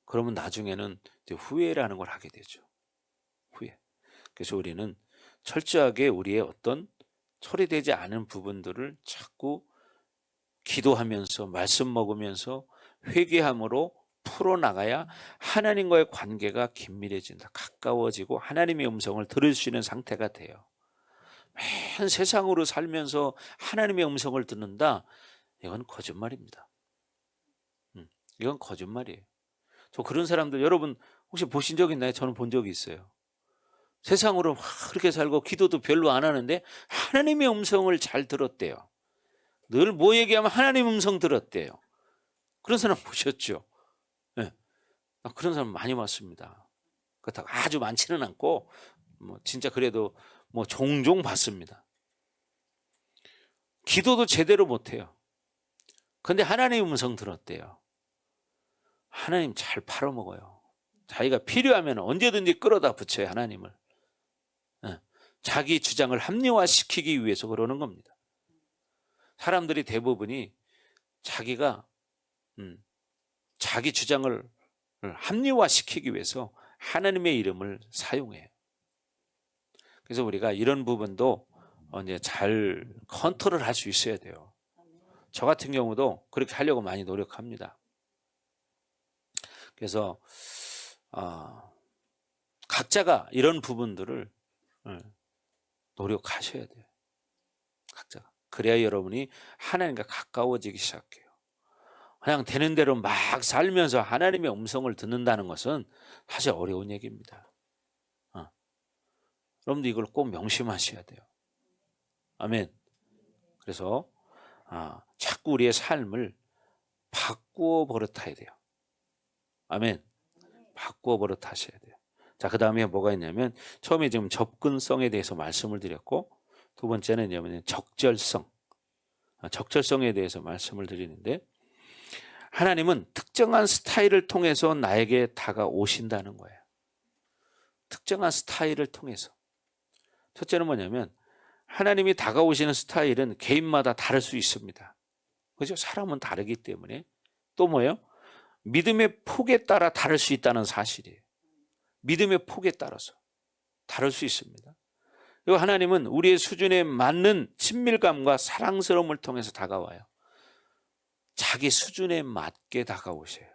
그러면 나중에는 후회라는 걸 하게 되죠. 후회. 그래서 우리는 철저하게 우리의 어떤 처리되지 않은 부분들을 자꾸 기도하면서 말씀 먹으면서 회개함으로 풀어나가야 하나님과의 관계가 긴밀해진다. 가까워지고 하나님의 음성을 들을 수 있는 상태가 돼요. 맨 세상으로 살면서 하나님의 음성을 듣는다. 이건 거짓말입니다. 이건 거짓말이에요. 저 그런 사람들 여러분 혹시 보신 적 있나요? 저는 본 적이 있어요. 세상으로 막 그렇게 살고 기도도 별로 안 하는데 하나님의 음성을 잘 들었대요. 늘 뭐 얘기하면 하나님 음성 들었대요. 그런 사람 보셨죠? 네. 그런 사람 많이 봤습니다. 그렇다고 아주 많지는 않고 진짜 그래도 종종 봤습니다. 기도도 제대로 못해요. 근데 하나님 음성 들었대요. 하나님 잘 팔아먹어요. 자기가 필요하면 언제든지 끌어다 붙여요. 하나님을. 자기 주장을 합리화시키기 위해서 그러는 겁니다. 사람들이 대부분이 자기가 자기 주장을 합리화시키기 위해서 하나님의 이름을 사용해요. 그래서 우리가 이런 부분도 이제 잘 컨트롤할 수 있어야 돼요. 저 같은 경우도 그렇게 하려고 많이 노력합니다. 그래서 각자가 이런 부분들을 노력하셔야 돼요. 각자가. 그래야 여러분이 하나님과 가까워지기 시작해요. 그냥 되는 대로 막 살면서 하나님의 음성을 듣는다는 것은 사실 어려운 얘기입니다. 여러분도 이걸 꼭 명심하셔야 돼요. 아멘. 그래서 자꾸 우리의 삶을 바꾸어 버릇해야 돼요. 아멘. 바꾸어 버릇하셔야 돼요. 자, 그 다음에 뭐가 있냐면 처음에 지금 접근성에 대해서 말씀을 드렸고 두 번째는 적절성. 적절성에 대해서 말씀을 드리는데 하나님은 특정한 스타일을 통해서 나에게 다가오신다는 거예요. 특정한 스타일을 통해서. 첫째는 뭐냐면 하나님이 다가오시는 스타일은 개인마다 다를 수 있습니다. 그죠? 사람은 다르기 때문에. 또 뭐예요? 믿음의 폭에 따라 다를 수 있다는 사실이에요. 믿음의 폭에 따라서 다를 수 있습니다. 그리고 하나님은 우리의 수준에 맞는 친밀감과 사랑스러움을 통해서 다가와요. 자기 수준에 맞게 다가오세요.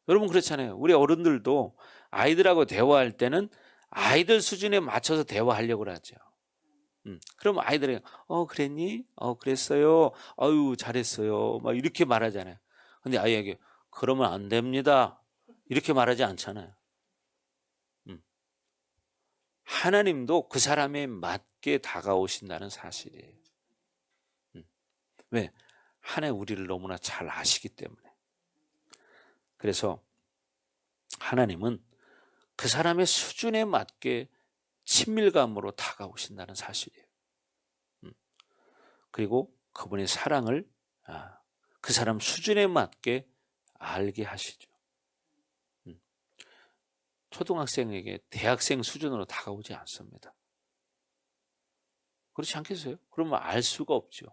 여러분 그렇잖아요. 우리 어른들도 아이들하고 대화할 때는 아이들 수준에 맞춰서 대화하려고 하죠. 그럼 아이들이 그랬니? 그랬어요. 아유 잘했어요. 막 이렇게 말하잖아요. 근데 아이에게 그러면 안 됩니다. 이렇게 말하지 않잖아요. 하나님도 그 사람에 맞게 다가오신다는 사실이에요. 왜? 하나님 우리를 너무나 잘 아시기 때문에. 그래서 하나님은 그 사람의 수준에 맞게 친밀감으로 다가오신다는 사실이에요. 그리고 그분의 사랑을 그 사람 수준에 맞게 알게 하시죠. 초등학생에게 대학생 수준으로 다가오지 않습니다. 그렇지 않겠어요? 그러면 알 수가 없죠.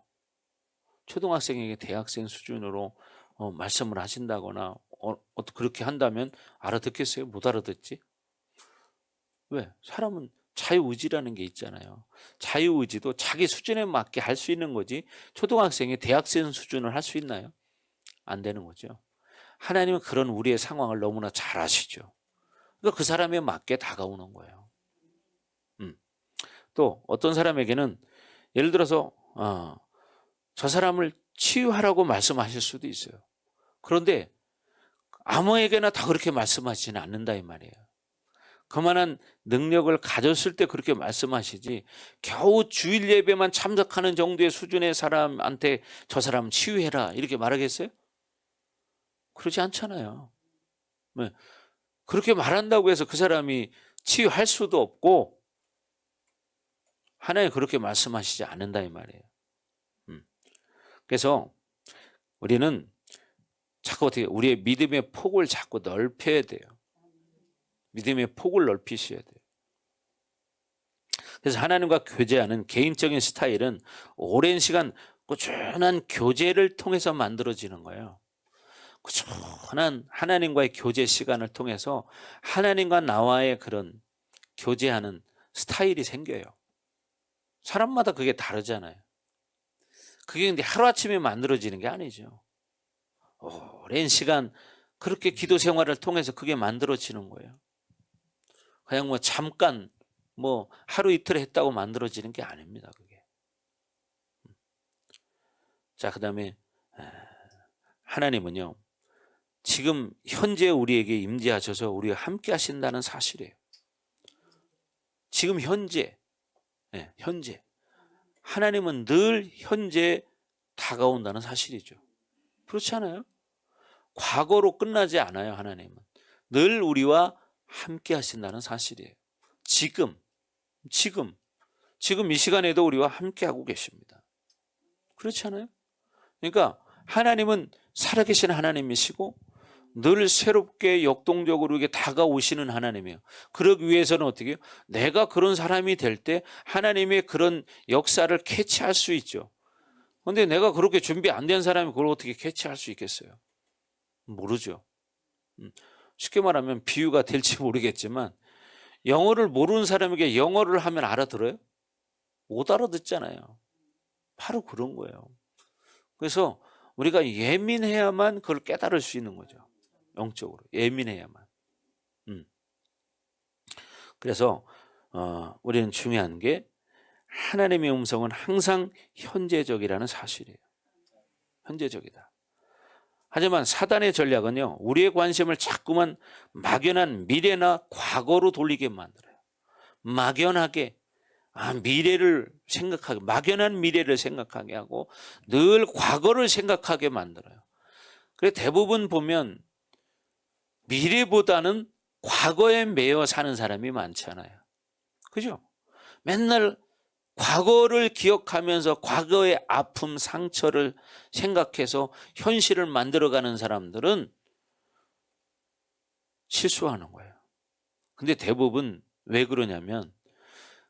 초등학생에게 대학생 수준으로 말씀을 하신다거나 그렇게 한다면 알아듣겠어요? 못 알아듣지? 왜? 사람은 자유의지라는 게 있잖아요. 자유의지도 자기 수준에 맞게 할 수 있는 거지 초등학생이 대학생 수준을 할 수 있나요? 안 되는 거죠. 하나님은 그런 우리의 상황을 너무나 잘 아시죠. 그러니까 그 사람에 맞게 다가오는 거예요. 또 어떤 사람에게는 예를 들어서 저 사람을 치유하라고 말씀하실 수도 있어요. 그런데 아무에게나 다 그렇게 말씀하시지는 않는다 이 말이에요. 그만한 능력을 가졌을 때 그렇게 말씀하시지 겨우 주일 예배만 참석하는 정도의 수준의 사람한테 저 사람 치유해라 이렇게 말하겠어요? 그러지 않잖아요. 네. 그렇게 말한다고 해서 그 사람이 치유할 수도 없고 하나님 그렇게 말씀하시지 않는다 이 말이에요. 그래서 우리는 자꾸 어떻게 우리의 믿음의 폭을 자꾸 넓혀야 돼요. 믿음의 폭을 넓히셔야 돼요. 그래서 하나님과 교제하는 개인적인 스타일은 오랜 시간 꾸준한 교제를 통해서 만들어지는 거예요. 꾸준한 하나님과의 교제 시간을 통해서 하나님과 나와의 그런 교제하는 스타일이 생겨요. 사람마다 그게 다르잖아요. 그게 근데 하루아침에 만들어지는 게 아니죠. 오랜 시간 그렇게 기도 생활을 통해서 그게 만들어지는 거예요. 그냥 뭐 잠깐 뭐 하루 이틀 했다고 만들어지는 게 아닙니다. 그게. 자, 그다음에 하나님은요. 지금 현재 우리에게 임재하셔서 우리와 함께 하신다는 사실이에요. 지금 현재. 네, 현재. 하나님은 늘 현재 다가온다는 사실이죠. 그렇지 않아요? 과거로 끝나지 않아요. 하나님은 늘 우리와 함께 하신다는 사실이에요. 지금 이 시간에도 우리와 함께 하고 계십니다. 그렇지 않아요? 그러니까 하나님은 살아계신 하나님이시고 늘 새롭게 역동적으로 이게 다가오시는 하나님이에요. 그러기 위해서는 어떻게 해요? 내가 그런 사람이 될 때 하나님의 그런 역사를 캐치할 수 있죠. 그런데 내가 그렇게 준비 안 된 사람이 그걸 어떻게 캐치할 수 있겠어요? 모르죠. 쉽게 말하면 비유가 될지 모르겠지만 영어를 모르는 사람에게 영어를 하면 알아들어요? 못 알아듣잖아요. 바로 그런 거예요. 그래서 우리가 예민해야만 그걸 깨달을 수 있는 거죠. 영적으로 예민해야만. 그래서 우리는 중요한 게 하나님의 음성은 항상 현재적이라는 사실이에요. 현재적이다. 하지만 사단의 전략은요, 우리의 관심을 자꾸만 막연한 미래나 과거로 돌리게 만들어요. 막연하게 미래를 생각하게, 막연한 미래를 생각하게 하고 늘 과거를 생각하게 만들어요. 그래서 대부분 보면 미래보다는 과거에 매여 사는 사람이 많잖아요. 그죠? 맨날 과거를 기억하면서 과거의 아픔, 상처를 생각해서 현실을 만들어가는 사람들은 실수하는 거예요. 근데 대부분 왜 그러냐면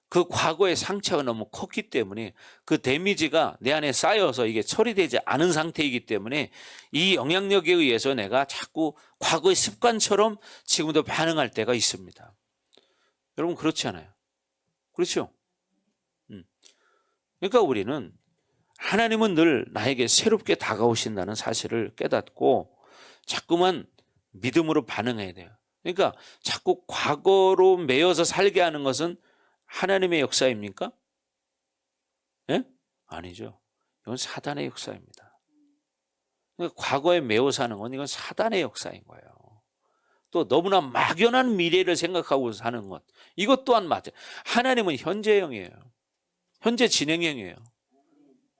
그 과거의 상처가 너무 컸기 때문에 그 데미지가 내 안에 쌓여서 이게 처리되지 않은 상태이기 때문에 이 영향력에 의해서 내가 자꾸 과거의 습관처럼 지금도 반응할 때가 있습니다. 여러분 그렇지 않아요? 그렇죠? 그러니까 우리는 하나님은 늘 나에게 새롭게 다가오신다는 사실을 깨닫고 자꾸만 믿음으로 반응해야 돼요. 그러니까 자꾸 과거로 매여서 살게 하는 것은 하나님의 역사입니까? 예? 아니죠. 이건 사단의 역사입니다. 그러니까 과거에 매여 사는 건 이건 사단의 역사인 거예요. 또 너무나 막연한 미래를 생각하고 사는 것, 이것 또한 맞아요. 하나님은 현재형이에요. 현재 진행형이에요.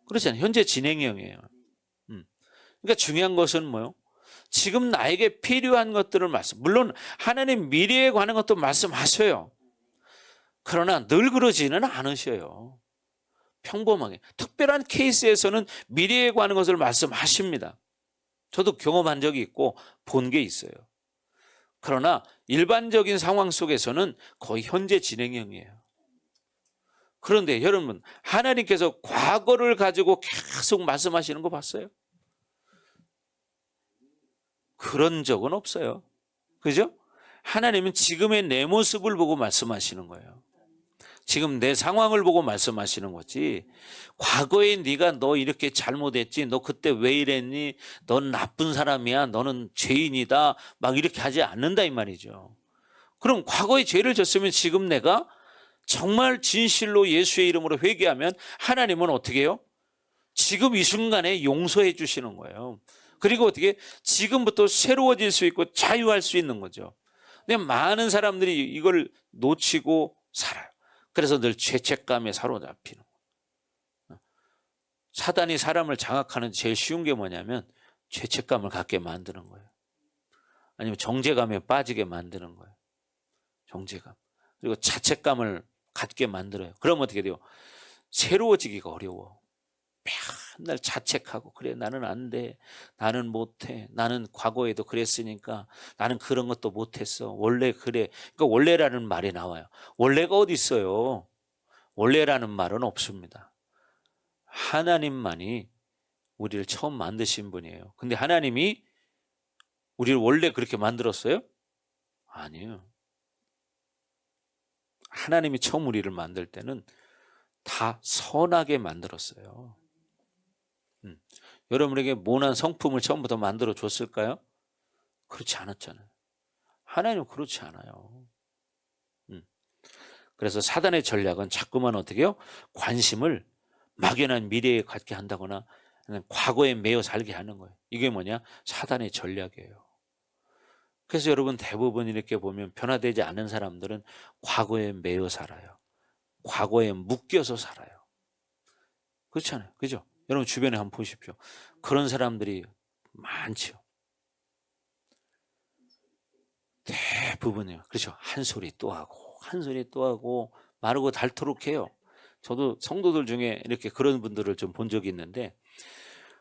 그렇잖아요. 현재 진행형이에요. 그러니까 중요한 것은 뭐요? 지금 나에게 필요한 것들을 물론 하나님 미래에 관한 것도 말씀하셔요. 그러나 늘 그러지는 않으셔요. 평범하게. 특별한 케이스에서는 미래에 관한 것을 말씀하십니다. 저도 경험한 적이 있고 본 게 있어요. 그러나 일반적인 상황 속에서는 거의 현재 진행형이에요. 그런데 여러분, 하나님께서 과거를 가지고 계속 말씀하시는 거 봤어요? 그런 적은 없어요. 그죠? 하나님은 지금의 내 모습을 보고 말씀하시는 거예요. 지금 내 상황을 보고 말씀하시는 거지, 과거에 네가 너 이렇게 잘못했지, 너 그때 왜 이랬니, 넌 나쁜 사람이야, 너는 죄인이다, 막 이렇게 하지 않는다 이 말이죠. 그럼 과거에 죄를 졌으면 지금 내가 정말 진실로 예수의 이름으로 회개하면 하나님은 어떻게 해요? 지금 이 순간에 용서해 주시는 거예요. 그리고 어떻게 지금부터 새로워질 수 있고 자유할 수 있는 거죠. 근데 많은 사람들이 이걸 놓치고 살아요. 그래서 늘 죄책감에 사로잡히는 거예요. 사단이 사람을 장악하는 제일 쉬운 게 뭐냐면 죄책감을 갖게 만드는 거예요. 아니면 정죄감에 빠지게 만드는 거예요. 정죄감. 그리고 자책감을 갖게 만들어요. 그러면 어떻게 돼요? 새로워지기가 어려워. 맨날 자책하고 그래 나는 안 돼. 나는 못해. 나는 과거에도 그랬으니까 나는 그런 것도 못했어. 원래 그래. 그러니까 원래라는 말이 나와요. 원래가 어디 있어요? 원래라는 말은 없습니다. 하나님만이 우리를 처음 만드신 분이에요. 근데 하나님이 우리를 원래 그렇게 만들었어요? 아니에요. 하나님이 처음 우리를 만들 때는 다 선하게 만들었어요. 여러분에게 모난 성품을 처음부터 만들어 줬을까요? 그렇지 않았잖아요. 하나님은 그렇지 않아요. 그래서 사단의 전략은 자꾸만 어떻게 해요? 관심을 막연한 미래에 갖게 한다거나 과거에 매여 살게 하는 거예요. 이게 뭐냐? 사단의 전략이에요. 그래서 여러분 대부분 이렇게 보면 변화되지 않은 사람들은 과거에 매여 살아요. 과거에 묶여서 살아요. 그렇잖아요. 그죠? 여러분 주변에 한번 보십시오. 그런 사람들이 많죠. 대부분이요. 그렇죠. 한 소리 또 하고 한 소리 또 하고 마르고 닳도록 해요. 저도 성도들 중에 이렇게 그런 분들을 좀 본 적이 있는데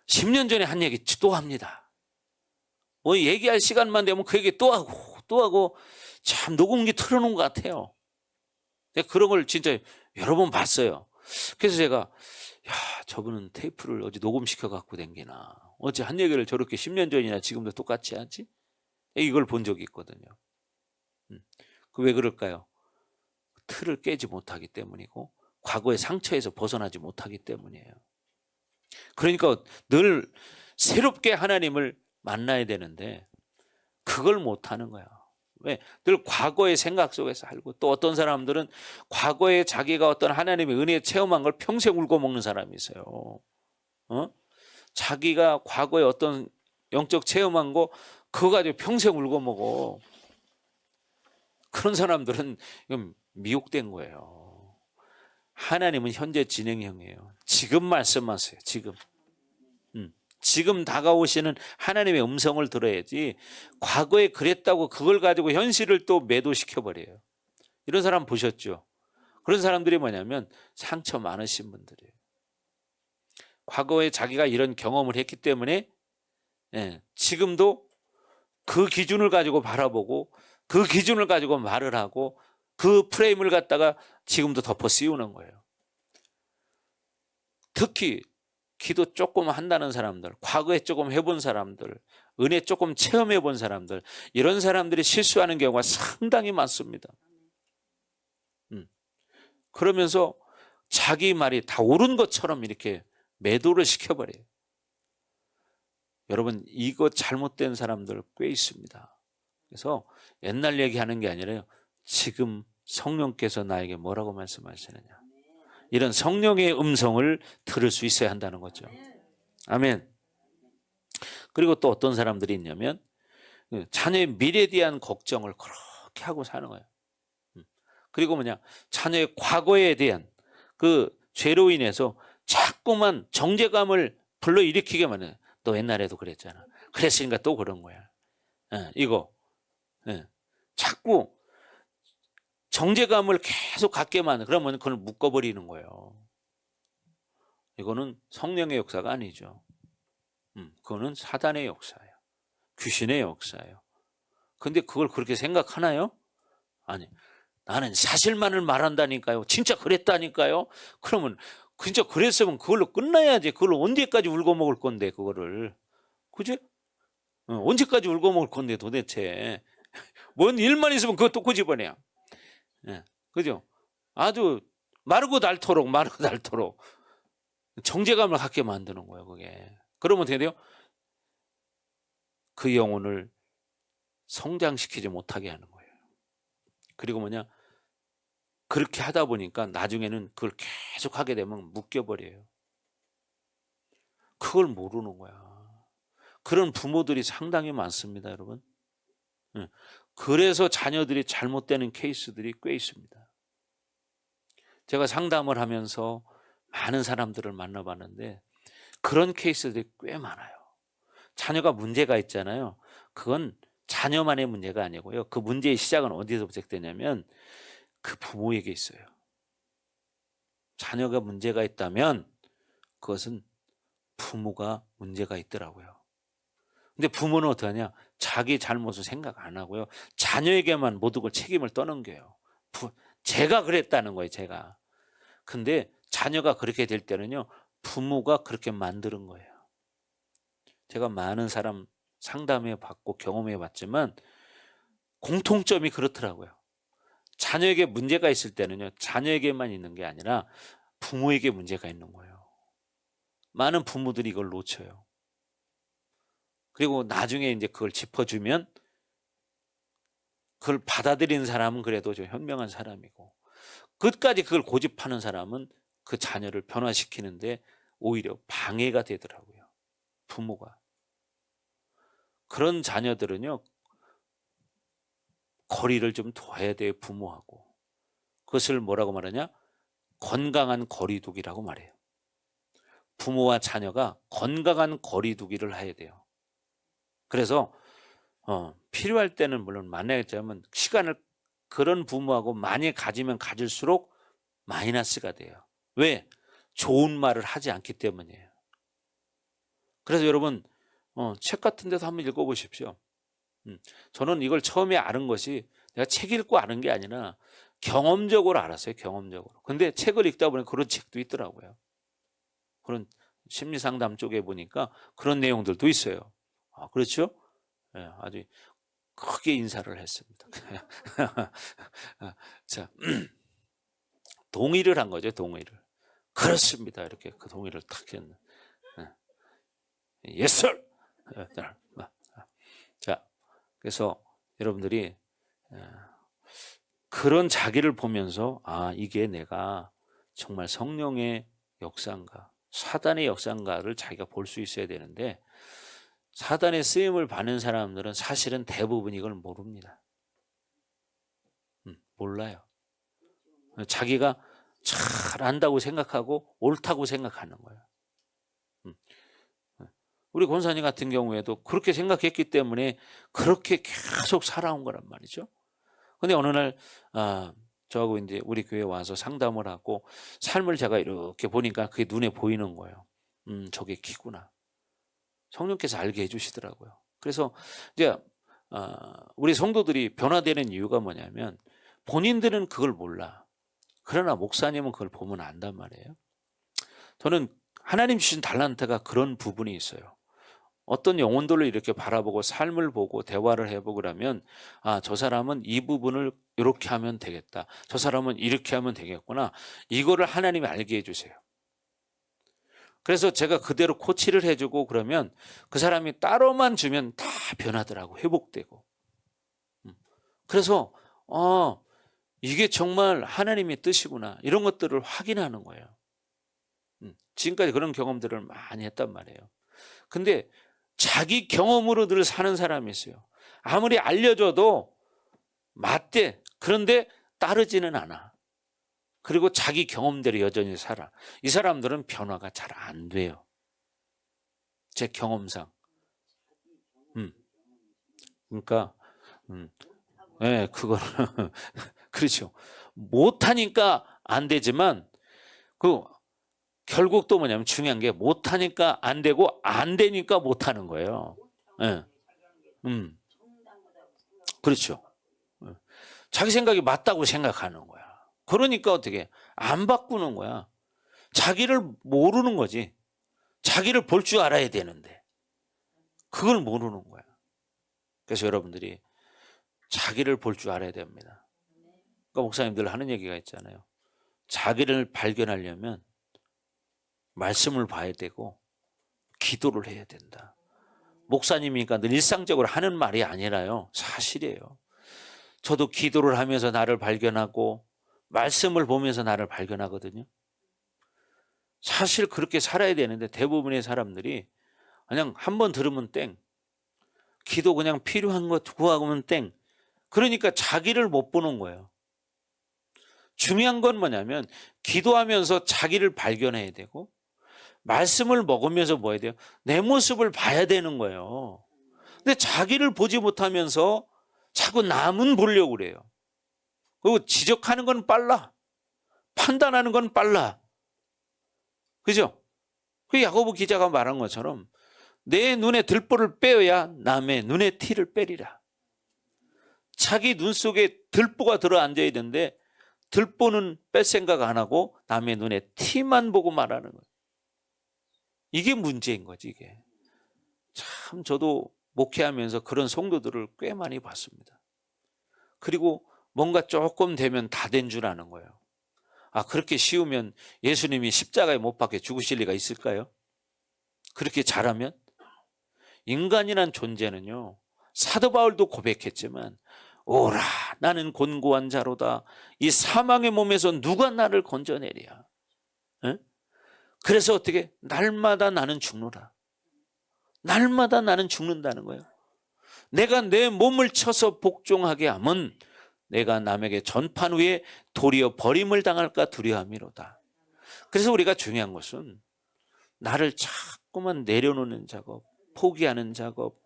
10년 전에 한 얘기 또 합니다. 뭐 얘기할 시간만 되면 그 얘기 또 하고 참 녹음기 틀어놓은 것 같아요. 제가 그런 걸 진짜 여러 번 봤어요. 그래서 제가 야 저분은 테이프를 어디 녹음시켜 갖고 댕기나 어째 한 얘기를 저렇게 10년 전이나 지금도 똑같이 하지? 이걸 본 적이 있거든요. 그 왜 그럴까요? 틀을 깨지 못하기 때문이고 과거의 상처에서 벗어나지 못하기 때문이에요. 그러니까 늘 새롭게 하나님을 만나야 되는데 그걸 못하는 거야. 왜? 늘 과거의 생각 속에서 살고 또 어떤 사람들은 과거에 자기가 어떤 하나님의 은혜 체험한 걸 평생 울고 먹는 사람이 있어요. 자기가 과거에 어떤 영적 체험한 거 그거 가지고 평생 울고 먹어. 그런 사람들은 미혹된 거예요. 하나님은 현재 진행형이에요. 지금 말씀하세요. 지금 다가오시는 하나님의 음성을 들어야지 과거에 그랬다고 그걸 가지고 현실을 또 매도시켜버려요. 이런 사람 보셨죠? 그런 사람들이 뭐냐면 상처 많으신 분들이에요. 과거에 자기가 이런 경험을 했기 때문에 지금도 그 기준을 가지고 바라보고 그 기준을 가지고 말을 하고 그 프레임을 갖다가 지금도 덮어 씌우는 거예요. 특히 기도 조금 한다는 사람들, 과거에 조금 해본 사람들, 은혜 조금 체험해 본 사람들, 이런 사람들이 실수하는 경우가 상당히 많습니다. 그러면서 자기 말이 다 옳은 것처럼 이렇게 매도를 시켜버려요. 여러분 이거 잘못된 사람들 꽤 있습니다. 그래서 옛날 얘기하는 게 아니라요. 지금 성령께서 나에게 뭐라고 말씀하시느냐. 이런 성령의 음성을 들을 수 있어야 한다는 거죠. 아멘. 그리고 또 어떤 사람들이 있냐면 자녀의 미래에 대한 걱정을 그렇게 하고 사는 거예요. 그리고 뭐냐 자녀의 과거에 대한 그 죄로 인해서 자꾸만 정죄감을 불러일으키게 만드는. 너 옛날에도 그랬잖아. 그랬으니까 또 그런 거야. 이거 자꾸 정죄감을 계속 갖게 만드는. 그러면 그걸 묶어버리는 거예요. 이거는 성령의 역사가 아니죠. 그거는 사단의 역사예요. 귀신의 역사예요. 근데 그걸 그렇게 생각하나요? 아니, 나는 사실만을 말한다니까요. 진짜 그랬다니까요. 그러면 진짜 그랬으면 그걸로 끝나야지. 그걸 언제까지 울고 먹을 건데 그거를. 그죠? 언제까지 울고 먹을 건데 도대체. 뭔 일만 있으면 그것도 꼬집어내요. 그죠? 아주 마르고 닳도록 정죄감을 갖게 만드는 거예요. 그게. 그러면 어떻게 돼요? 그 영혼을 성장시키지 못하게 하는 거예요. 그리고 뭐냐? 그렇게 하다 보니까 나중에는 그걸 계속 하게 되면 묶여버려요. 그걸 모르는 거야. 그런 부모들이 상당히 많습니다, 여러분. 예. 그래서 자녀들이 잘못되는 케이스들이 꽤 있습니다. 제가 상담을 하면서 많은 사람들을 만나봤는데 그런 케이스들이 꽤 많아요. 자녀가 문제가 있잖아요. 그건 자녀만의 문제가 아니고요. 그 문제의 시작은 어디서 시작되냐면 그 부모에게 있어요. 자녀가 문제가 있다면 그것은 부모가 문제가 있더라고요. 근데 부모는 어떡하냐? 자기 잘못을 생각 안 하고요. 자녀에게만 모든 걸 책임을 떠넘겨요. 제가 그랬다는 거예요, 제가. 근데 자녀가 그렇게 될 때는요, 부모가 그렇게 만드는 거예요. 제가 많은 사람 상담해 봤고 경험해 봤지만 공통점이 그렇더라고요. 자녀에게 문제가 있을 때는요, 자녀에게만 있는 게 아니라 부모에게 문제가 있는 거예요. 많은 부모들이 이걸 놓쳐요. 그리고 나중에 이제 그걸 짚어주면 그걸 받아들이는 사람은 그래도 좀 현명한 사람이고, 끝까지 그걸 고집하는 사람은 그 자녀를 변화시키는데 오히려 방해가 되더라고요. 부모가. 그런 자녀들은요, 거리를 좀 둬야 돼요, 부모하고. 그것을 뭐라고 말하냐? 건강한 거리두기라고 말해요. 부모와 자녀가 건강한 거리두기를 해야 돼요. 그래서 필요할 때는 물론 만나겠지만 시간을 그런 부모하고 많이 가지면 가질수록 마이너스가 돼요. 왜? 좋은 말을 하지 않기 때문이에요. 그래서 여러분 책 같은 데서 한번 읽어보십시오. 저는 이걸 처음에 아는 것이 내가 책 읽고 아는 게 아니라 경험적으로 알았어요. 경험적으로. 근데 책을 읽다 보니 그런 책도 있더라고요. 그런 심리상담 쪽에 보니까 그런 내용들도 있어요. 아, 그렇죠? 네, 아주 크게 인사를 했습니다. 자, 동의를 한 거죠. 동의를. 그렇습니다. 이렇게 그 동의를 탁 했네. Yes, sir. 자, 그래서 여러분들이 그런 자기를 보면서 아, 이게 내가 정말 성령의 역사인가 사단의 역사인가를 자기가 볼 수 있어야 되는데, 사단의 쓰임을 받는 사람들은 사실은 대부분 이걸 모릅니다. 몰라요. 자기가 잘 안다고 생각하고 옳다고 생각하는 거예요. 우리 권사님 같은 경우에도 그렇게 생각했기 때문에 그렇게 계속 살아온 거란 말이죠. 근데 어느 날 저하고 이제 우리 교회 와서 상담을 하고 삶을 제가 이렇게 보니까 그게 눈에 보이는 거예요. 저게 기구나. 성령께서 알게 해주시더라고요. 그래서 이제 우리 성도들이 변화되는 이유가 뭐냐면 본인들은 그걸 몰라. 그러나 목사님은 그걸 보면 안단 말이에요. 저는 하나님 주신 달란트가 그런 부분이 있어요. 어떤 영혼들을 이렇게 바라보고 삶을 보고 대화를 해보고 그러면 저 사람은 이 부분을 이렇게 하면 되겠다. 저 사람은 이렇게 하면 되겠구나. 이거를 하나님이 알게 해주세요. 그래서 제가 그대로 코치를 해주고 그러면 그 사람이 따로만 주면 다 변하더라고. 회복되고. 그래서 이게 정말 하나님의 뜻이구나. 이런 것들을 확인하는 거예요. 지금까지 그런 경험들을 많이 했단 말이에요. 근데 자기 경험으로 늘 사는 사람이 있어요. 아무리 알려줘도 맞대. 그런데 따르지는 않아. 그리고 자기 경험대로 여전히 살아. 이 사람들은 변화가 잘 안 돼요. 제 경험상. 그러니까 네, 그거는 그렇죠. 못하니까 안 되지만 결국 또 뭐냐면 중요한 게 못하니까 안 되고 안 되니까 못하는 거예요. 네. 그렇죠. 자기 생각이 맞다고 생각하는 거야. 그러니까 어떻게 안 바꾸는 거야. 자기를 모르는 거지. 자기를 볼 줄 알아야 되는데 그걸 모르는 거야. 그래서 여러분들이 자기를 볼 줄 알아야 됩니다. 그러니까 목사님들 하는 얘기가 있잖아요. 자기를 발견하려면 말씀을 봐야 되고 기도를 해야 된다. 목사님이니까 늘 일상적으로 하는 말이 아니라요. 사실이에요. 저도 기도를 하면서 나를 발견하고 말씀을 보면서 나를 발견하거든요. 사실 그렇게 살아야 되는데 대부분의 사람들이 그냥 한 번 들으면 땡. 기도 그냥 필요한 거 구하면 땡. 그러니까 자기를 못 보는 거예요. 중요한 건 뭐냐면 기도하면서 자기를 발견해야 되고 말씀을 먹으면서 뭐 해야 돼요? 내 모습을 봐야 되는 거예요. 근데 자기를 보지 못하면서 자꾸 남은 보려고 그래요. 그리고 지적하는 건 빨라. 판단하는 건 빨라. 그죠? 그 야고보 기자가 말한 것처럼 내 눈에 들보를 빼어야 남의 눈에 티를 빼리라. 자기 눈 속에 들보가 들어 앉아야 되는데 들보는 뺄 생각 안 하고 남의 눈에 티만 보고 말하는 거예요. 이게 문제인 거지 이게. 참 저도 목회하면서 그런 성도들을 꽤 많이 봤습니다. 그리고 뭔가 조금 되면 다 된 줄 아는 거예요. 아, 그렇게 쉬우면 예수님이 십자가에 못 박혀 죽으실 리가 있을까요? 그렇게 잘하면? 인간이란 존재는요, 사도 바울도 고백했지만 오라 나는 곤고한 자로다. 이 사망의 몸에서 누가 나를 건져내랴. 에? 그래서 어떻게? 날마다 나는 죽노라. 날마다 나는 죽는다는 거예요. 내가 내 몸을 쳐서 복종하게 하면 내가 남에게 전판 후에 도리어 버림을 당할까 두려움이로다. 그래서 우리가 중요한 것은 나를 자꾸만 내려놓는 작업, 포기하는 작업,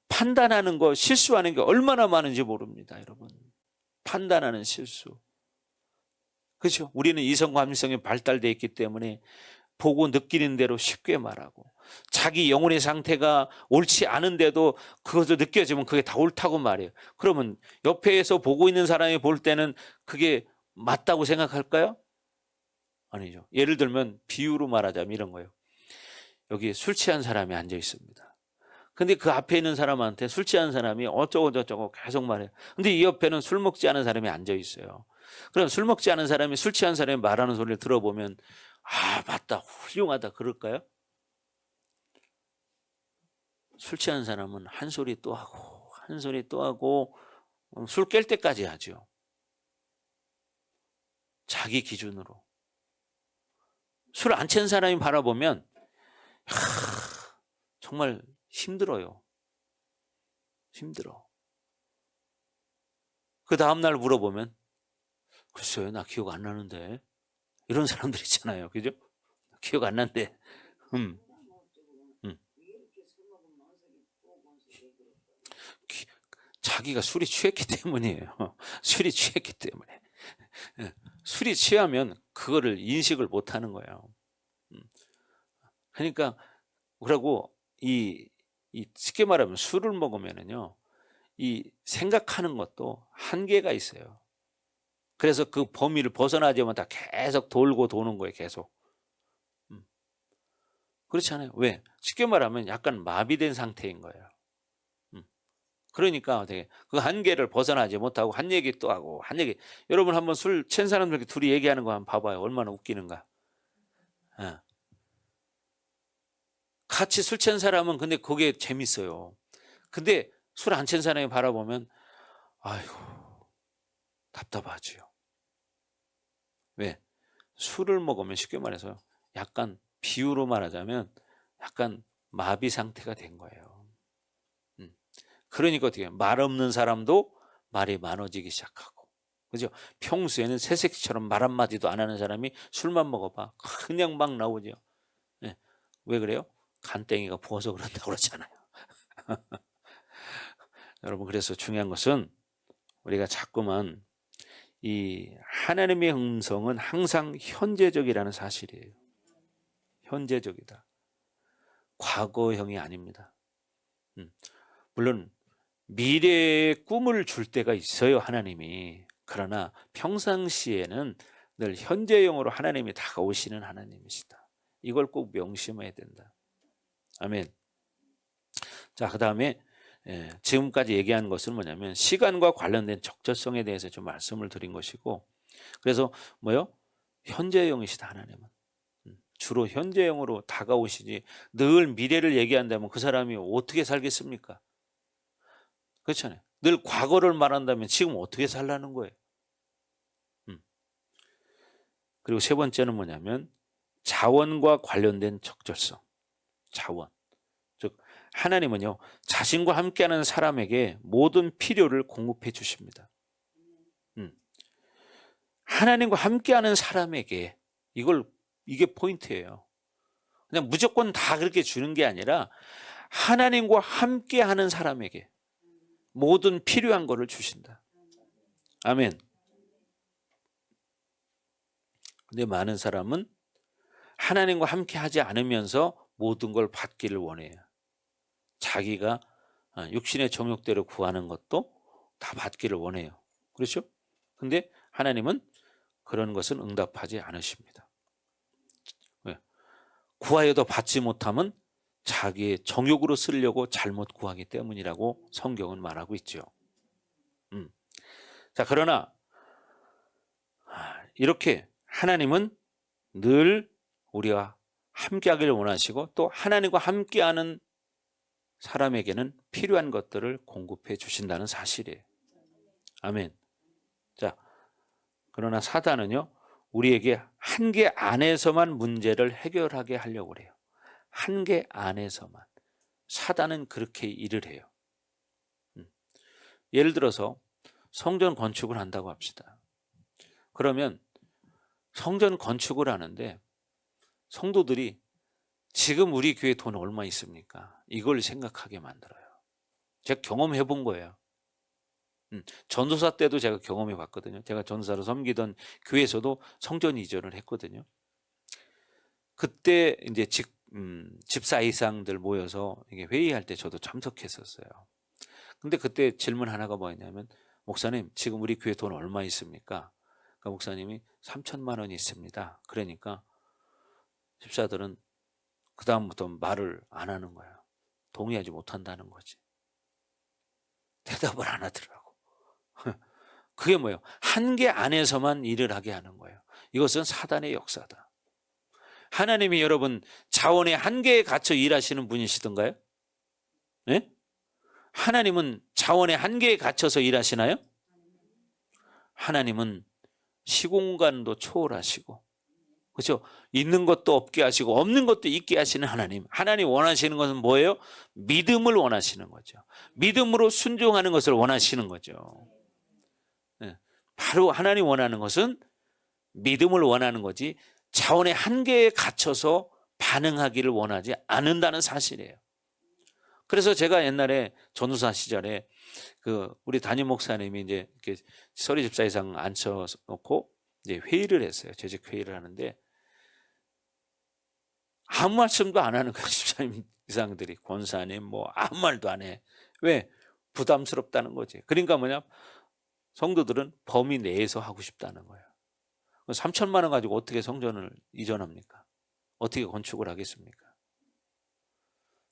판단하는 거, 실수하는 게 얼마나 많은지 모릅니다, 여러분. 판단하는 실수. 그렇죠? 우리는 이성 감성이 발달되어 있기 때문에 보고 느끼는 대로 쉽게 말하고 자기 영혼의 상태가 옳지 않은데도 그것도 느껴지면 그게 다 옳다고 말해요. 그러면 옆에서 보고 있는 사람이 볼 때는 그게 맞다고 생각할까요? 아니죠. 예를 들면 비유로 말하자면 이런 거예요. 여기 술 취한 사람이 앉아 있습니다. 근데 그 앞에 있는 사람한테 술 취한 사람이 어쩌고 저쩌고 계속 말해요. 근데 이 옆에는 술 먹지 않은 사람이 앉아 있어요. 그럼 술 먹지 않은 사람이 술 취한 사람이 말하는 소리를 들어보면 아, 맞다, 훌륭하다 그럴까요? 술 취한 사람은 한 소리 또 하고 한 소리 또 하고 술 깰 때까지 하죠. 자기 기준으로. 술 안 취한 사람이 바라보면 정말 힘들어요. 힘들어. 그 다음날 물어보면 글쎄요, 나 기억 안 나는데. 이런 사람들 있잖아요. 그죠? 기억 안 난대. 자기가 술이 취했기 때문이에요. 술이 취했기 때문에. 술이 취하면 그거를 인식을 못 하는 거예요. 그러니까, 그러고 쉽게 말하면 술을 먹으면은요, 이 생각하는 것도 한계가 있어요. 그래서 그 범위를 벗어나지만 다 계속 돌고 도는 거예요, 계속. 그렇지 않아요? 왜? 쉽게 말하면 약간 마비된 상태인 거예요. 그러니까 어떻게 그 한계를 벗어나지 못하고 한 얘기 또 하고 한 얘기. 여러분 한번 술 취한 사람들 둘이 얘기하는 거 한번 봐봐요. 얼마나 웃기는가. 같이 술 취한 사람은 근데 그게 재밌어요. 근데 술 안 취한 사람이 바라보면 아이고 답답하지요. 왜? 술을 먹으면 쉽게 말해서 약간 비유로 말하자면 약간 마비 상태가 된 거예요. 그러니까 어떻게 말 없는 사람도 말이 많아지기 시작하고, 그죠? 평소에는 새새끼처럼 말 한마디도 안 하는 사람이 술만 먹어봐 그냥 막 나오죠. 네. 왜 그래요? 간땡이가 부어서 그런다고 그러잖아요. 여러분, 그래서 중요한 것은 우리가 자꾸만 이 하나님의 음성은 항상 현재적이라는 사실이에요. 현재적이다. 과거형이 아닙니다. 물론 미래의 꿈을 줄 때가 있어요, 하나님이. 그러나 평상시에는 늘 현재형으로 하나님이 다가오시는 하나님이시다. 이걸 꼭 명심해야 된다. 아멘. 자, 그 다음에 지금까지 얘기한 것은 뭐냐면 시간과 관련된 적절성에 대해서 좀 말씀을 드린 것이고, 그래서 뭐요? 현재형이시다, 하나님은. 주로 현재형으로 다가오시지 늘 미래를 얘기한다면 그 사람이 어떻게 살겠습니까? 그렇잖아요. 늘 과거를 말한다면 지금 어떻게 살라는 거예요? 그리고 세 번째는 뭐냐면 자원과 관련된 적절성. 자원. 하나님은요, 자신과 함께하는 사람에게 모든 필요를 공급해 주십니다. 하나님과 함께하는 사람에게 이게 포인트예요. 그냥 무조건 다 그렇게 주는 게 아니라 하나님과 함께하는 사람에게 모든 필요한 거를 주신다. 아멘. 근데 많은 사람은 하나님과 함께하지 않으면서 모든 걸 받기를 원해요. 자기가 육신의 정욕대로 구하는 것도 다 받기를 원해요. 그렇죠? 근데 하나님은 그런 것은 응답하지 않으십니다. 왜? 구하여도 받지 못하면 자기의 정욕으로 쓰려고 잘못 구하기 때문이라고 성경은 말하고 있죠. 자, 그러나 이렇게 하나님은 늘 우리와 함께하기를 원하시고 또 하나님과 함께하는 사람에게는 필요한 것들을 공급해 주신다는 사실이에요. 아멘. 자, 그러나 사단은요, 우리에게 한계 안에서만 문제를 해결하게 하려고 그래요. 한계 안에서만. 사단은 그렇게 일을 해요. 예를 들어서 성전 건축을 한다고 합시다. 그러면 성전 건축을 하는데 성도들이 지금 우리 교회 돈 얼마 있습니까? 이걸 생각하게 만들어요. 제가 경험해 본 거예요. 전도사 때도 제가 경험해 봤거든요. 제가 전도사로 섬기던 교회에서도 성전 이전을 했거든요. 그때 이제 집사 이상들 모여서 이게 회의할 때 저도 참석했었어요. 근데 그때 질문 하나가 뭐였냐면, 목사님, 지금 우리 교회 돈 얼마 있습니까? 그러니까 목사님이 3천만 원이 있습니다. 그러니까 집사들은 그 다음부터 말을 안 하는 거예요. 동의하지 못한다는 거지. 대답을 안 하더라고. 그게 뭐예요? 한계 안에서만 일을 하게 하는 거예요. 이것은 사단의 역사다. 하나님이 여러분 자원의 한계에 갇혀 일하시는 분이시던가요? 네? 하나님은 자원의 한계에 갇혀서 일하시나요? 하나님은 시공간도 초월하시고, 그렇죠? 있는 것도 없게 하시고 없는 것도 있게 하시는 하나님. 하나님 원하시는 것은 뭐예요? 믿음을 원하시는 거죠. 믿음으로 순종하는 것을 원하시는 거죠. 네. 바로 하나님 원하는 것은 믿음을 원하는 거지 자원의 한계에 갇혀서 반응하기를 원하지 않는다는 사실이에요. 그래서 제가 옛날에 전도사 시절에 우리 담임 목사님이 이제 이렇게 서리 집사 이상 앉혀놓고 이제 회의를 했어요. 재직 회의를 하는데 아무 말씀도 안 하는 거예요. 집사님 이상들이 권사님 뭐 아무 말도 안 해. 왜? 부담스럽다는 거지. 그러니까 뭐냐? 성도들은 범위 내에서 하고 싶다는 거예요. 3천만 원 가지고 어떻게 성전을 이전합니까? 어떻게 건축을 하겠습니까?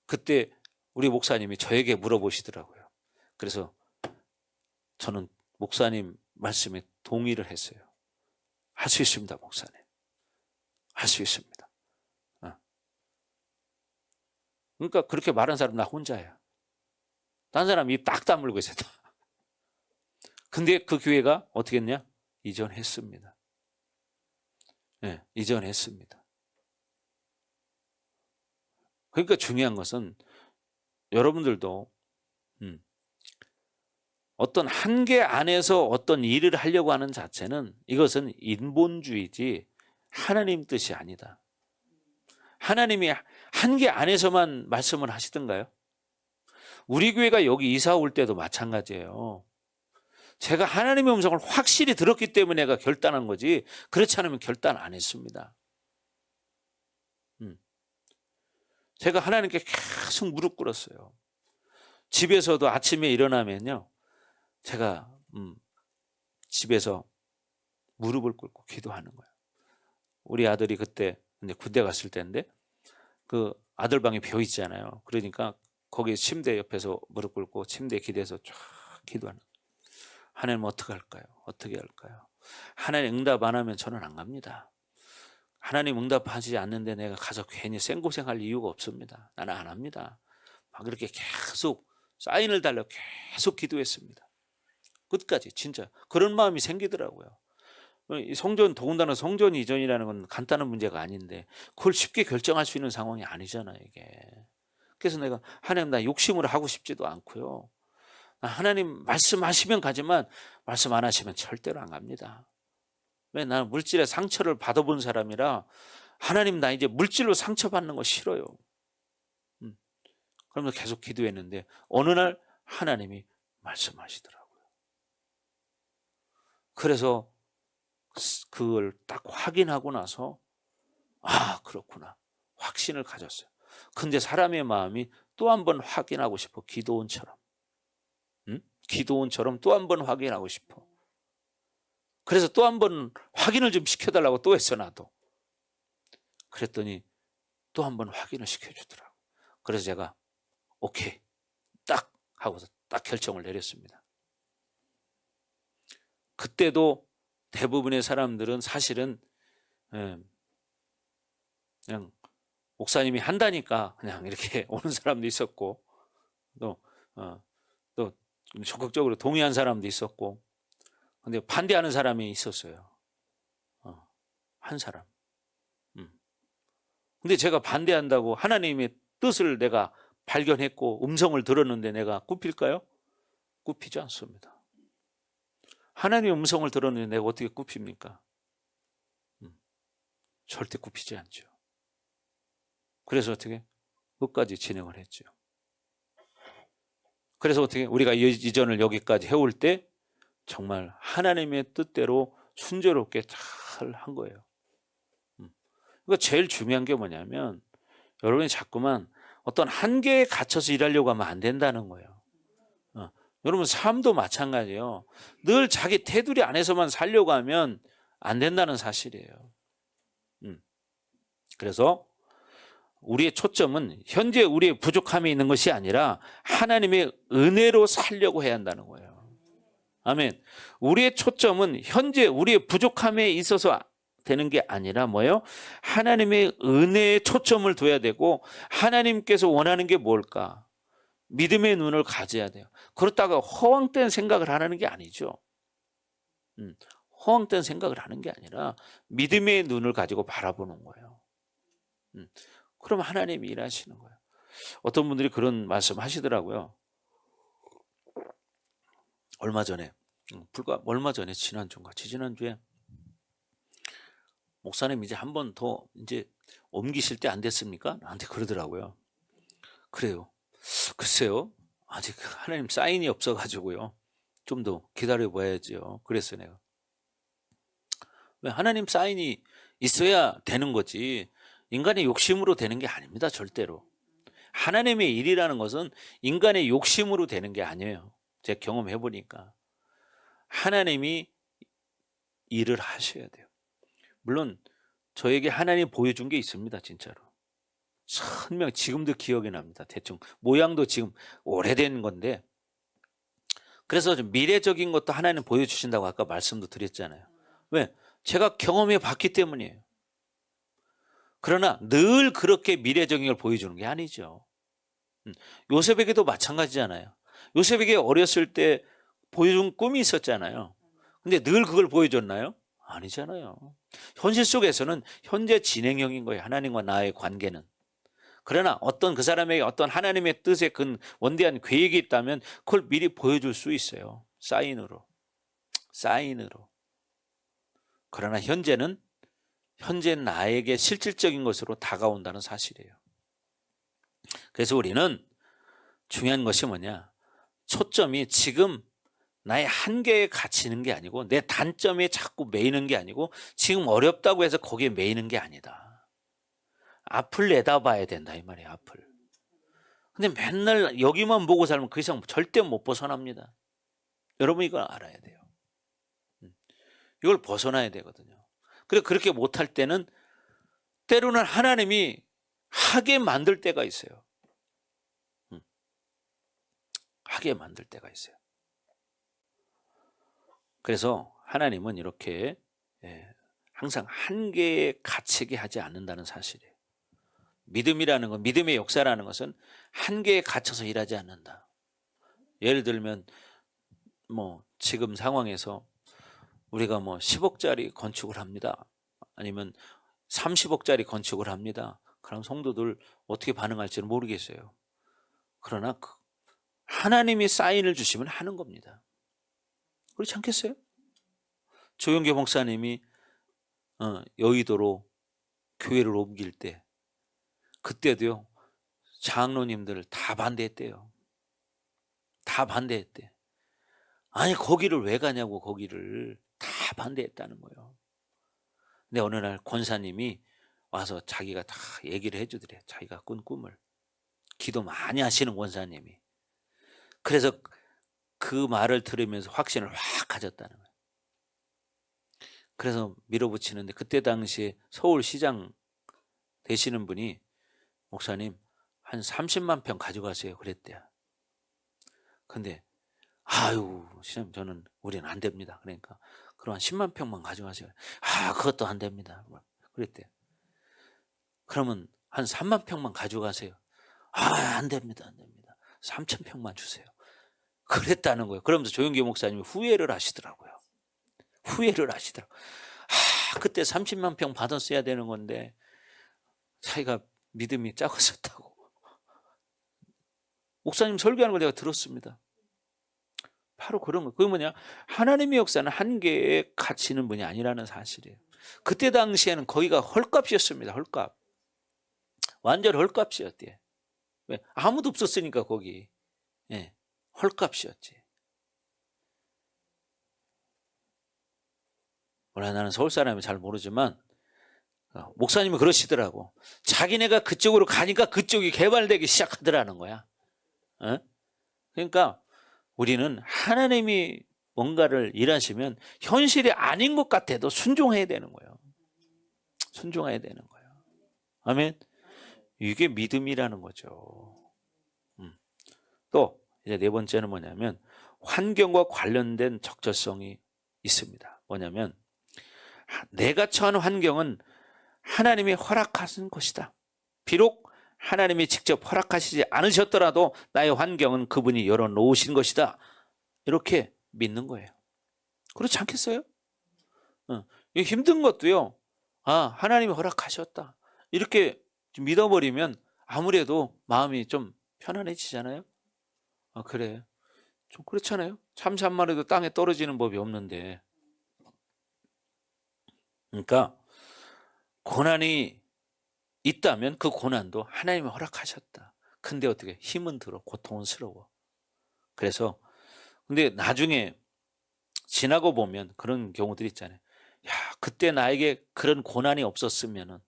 그때 우리 목사님이 저에게 물어보시더라고요. 그래서 저는 목사님 말씀에 동의를 했어요. 할 수 있습니다, 목사님. 할 수 있습니다. 그러니까 그렇게 말한 사람 나 혼자야. 다른 사람 입 딱 다물고 있었다. 근데 그 교회가 어떻게 했냐? 이전했습니다. 네, 이전했습니다. 그러니까 중요한 것은 여러분들도 어떤 한계 안에서 어떤 일을 하려고 하는 자체는 이것은 인본주의지 하나님 뜻이 아니다. 하나님이 한계 안에서만 말씀을 하시던가요? 우리 교회가 여기 이사 올 때도 마찬가지예요. 제가 하나님의 음성을 확실히 들었기 때문에 내가 결단한 거지 그렇지 않으면 결단 안 했습니다. 제가 하나님께 계속 무릎 꿇었어요. 집에서도 아침에 일어나면요, 제가 집에서 무릎을 꿇고 기도하는 거예요. 우리 아들이 그때 이제 군대 갔을 때인데 그 아들 방에 비어 있잖아요. 그러니까 거기 침대 옆에서 무릎 꿇고 침대에 기대서 쫙 기도하는 거예요. 하나님 어떻게 할까요? 어떻게 할까요? 하나님 응답 안 하면 저는 안 갑니다. 하나님 응답하지 않는데 내가 가서 괜히 생고생할 이유가 없습니다. 나는 안 합니다. 막 그렇게 계속 사인을 달려 계속 기도했습니다. 끝까지 진짜 그런 마음이 생기더라고요. 성전, 더군다나 성전 이전이라는 건 간단한 문제가 아닌데 그걸 쉽게 결정할 수 있는 상황이 아니잖아요, 이게. 그래서 내가 하나님 나 욕심으로 하고 싶지도 않고요. 하나님 말씀하시면 가지만 말씀 안 하시면 절대로 안 갑니다. 왜? 나는 물질의 상처를 받아본 사람이라 하나님 나 이제 물질로 상처받는 거 싫어요. 그러면서 계속 기도했는데 어느 날 하나님이 말씀하시더라고요. 그래서 그걸 딱 확인하고 나서 아 그렇구나 확신을 가졌어요. 근데 사람의 마음이 또 한 번 확인하고 싶어. 기도원처럼. 기도원처럼 또 한 번 확인하고 싶어. 그래서 또 한 번 확인을 좀 시켜달라고 또 했어 나도. 그랬더니 또 한 번 확인을 시켜주더라고. 그래서 제가 오케이 딱 하고서 딱 결정을 내렸습니다. 그때도 대부분의 사람들은 사실은 그냥 목사님이 한다니까 그냥 이렇게 오는 사람도 있었고 또 적극적으로 동의한 사람도 있었고 근데 반대하는 사람이 있었어요. 한 사람. 근데 제가 반대한다고 하나님의 뜻을 내가 발견했고 음성을 들었는데 내가 굽힐까요? 굽히지 않습니다. 하나님의 음성을 들었는데 내가 어떻게 굽힙니까? 절대 굽히지 않죠. 그래서 어떻게? 끝까지 진행을 했죠. 그래서 어떻게? 우리가 이전을 여기까지 해올 때 정말 하나님의 뜻대로 순조롭게 잘 한 거예요. 그러니까 제일 중요한 게 뭐냐면 여러분이 자꾸만 어떤 한계에 갇혀서 일하려고 하면 안 된다는 거예요. 여러분 삶도 마찬가지예요. 늘 자기 테두리 안에서만 살려고 하면 안 된다는 사실이에요. 그래서 우리의 초점은 현재 우리의 부족함이 있는 것이 아니라 하나님의 은혜로 살려고 해야 한다는 거예요. 아멘. 우리의 초점은 현재 우리의 부족함에 있어서 되는 게 아니라 뭐예요? 하나님의 은혜에 초점을 둬야 되고 하나님께서 원하는 게 뭘까? 믿음의 눈을 가져야 돼요. 그렇다가 허황된 생각을 하는 게 아니죠. 허황된 생각을 하는 게 아니라 믿음의 눈을 가지고 바라보는 거예요. 그럼 하나님이 일하시는 거예요. 어떤 분들이 그런 말씀 하시더라고요. 얼마 전에 지난주인가 지지난주에 목사님 이제 한 번 더 이제 옮기실 때 안 됐습니까? 나한테 그러더라고요. 그래요. 글쎄요. 아직 하나님 사인이 없어가지고요. 좀 더 기다려 봐야죠. 그랬어요 내가. 왜? 하나님 사인이 있어야 되는 거지 인간의 욕심으로 되는 게 아닙니다. 절대로. 하나님의 일이라는 것은 인간의 욕심으로 되는 게 아니에요. 제가 경험해 보니까 하나님이 일을 하셔야 돼요. 물론 저에게 하나님이 보여준 게 있습니다. 진짜로. 선명 지금도 기억이 납니다. 대충 모양도 지금 오래된 건데 그래서 좀 미래적인 것도 하나님 보여주신다고 아까 말씀도 드렸잖아요. 왜? 제가 경험해 봤기 때문이에요. 그러나 늘 그렇게 미래적인 걸 보여주는 게 아니죠. 요셉에게도 마찬가지잖아요. 요셉에게 어렸을 때 보여준 꿈이 있었잖아요. 근데 늘 그걸 보여줬나요? 아니잖아요. 현실 속에서는 현재 진행형인 거예요. 하나님과 나의 관계는. 그러나 어떤 그 사람에게 어떤 하나님의 뜻에 근 원대한 계획이 있다면 그걸 미리 보여줄 수 있어요. 사인으로. 그러나 현재는 현재 나에게 실질적인 것으로 다가온다는 사실이에요. 그래서 우리는 중요한 것이 뭐냐? 초점이 지금 나의 한계에 갇히는 게 아니고 내 단점에 자꾸 매이는 게 아니고 지금 어렵다고 해서 거기에 매이는 게 아니다. 앞을 내다봐야 된다 이 말이에요. 앞을. 근데 맨날 여기만 보고 살면 그 이상 절대 못 벗어납니다. 여러분 이걸 알아야 돼요. 이걸 벗어나야 되거든요. 그리고 그렇게 못할 때는 때로는 하나님이 하게 만들 때가 있어요. 하게 만들 때가 있어요. 그래서 하나님은 이렇게 항상 한계에 갇히게 하지 않는다는 사실이에요. 믿음이라는 건, 믿음의 역사라는 것은 한계에 갇혀서 일하지 않는다. 예를 들면 뭐 지금 상황에서 우리가 뭐 10억짜리 건축을 합니다. 아니면 30억짜리 건축을 합니다. 그럼 성도들 어떻게 반응할지는 모르겠어요. 그러나 하나님이 사인을 주시면 하는 겁니다. 그렇지 않겠어요? 조영교 목사님이 여의도로 교회를 옮길 때 그때도요 장로님들 다 반대했대요. 다 반대했대. 아니 거기를 왜 가냐고, 거기를 다 반대했다는 거예요. 근데 어느 날 권사님이 와서 자기가 다 얘기를 해주더래. 자기가 꾼 꿈을. 기도 많이 하시는 권사님이. 그래서 그 말을 들으면서 확신을 확 가졌다는 거예요. 그래서 밀어붙이는데 그때 당시에 서울시장 되시는 분이 목사님 한 30만 평 가져가세요 그랬대요. 근데 아유 시장님 저는 우리는 안 됩니다. 그러니까 그럼 한 10만 평만 가져가세요. 아 그것도 안 됩니다. 그랬대요. 그러면 한 3만 평만 가져가세요. 아 안 됩니다. 안 됩니다. 3천 평만 주세요. 그랬다는 거예요. 그러면서 조영기 목사님이 후회를 하시더라고요. 후회를 하시더라고요. 아 그때 30만 평 받았어야 되는 건데 자기가 믿음이 작았었다고. 목사님 설교하는 걸 내가 들었습니다. 바로 그런 거. 그게 뭐냐? 하나님의 역사는 한계에 갇히는 분이 아니라는 사실이에요. 그때 당시에는 거기가 헐값이었습니다. 헐값. 완전 헐값이었대요. 왜? 아무도 없었으니까 거기. 예, 헐값이었지. 원래 나는 서울 사람이 잘 모르지만 목사님이 그러시더라고. 자기네가 그쪽으로 가니까 그쪽이 개발되기 시작하더라는 거야. 그러니까 우리는 하나님이 뭔가를 일하시면 현실이 아닌 것 같아도 순종해야 되는 거예요. 순종해야 되는 거예요. 아멘. 이게 믿음이라는 거죠. 또 이제 네 번째는 뭐냐면 환경과 관련된 적절성이 있습니다. 뭐냐면 내가 처한 환경은 하나님이 허락하신 것이다. 비록 하나님이 직접 허락하시지 않으셨더라도 나의 환경은 그분이 열어놓으신 것이다. 이렇게 믿는 거예요. 그렇지 않겠어요? 힘든 것도요. 아, 하나님이 허락하셨다. 이렇게 믿어버리면 아무래도 마음이 좀 편안해지잖아요. 아, 그래. 좀 그렇잖아요. 참새 한 마리도 땅에 떨어지는 법이 없는데. 그러니까 고난이 있다면 그 고난도 하나님이 허락하셨다. 근데 어떻게 힘은 들어, 고통은 스러워. 그래서 근데 나중에 지나고 보면 그런 경우들이 있잖아요. 야, 그때 나에게 그런 고난이 없었으면은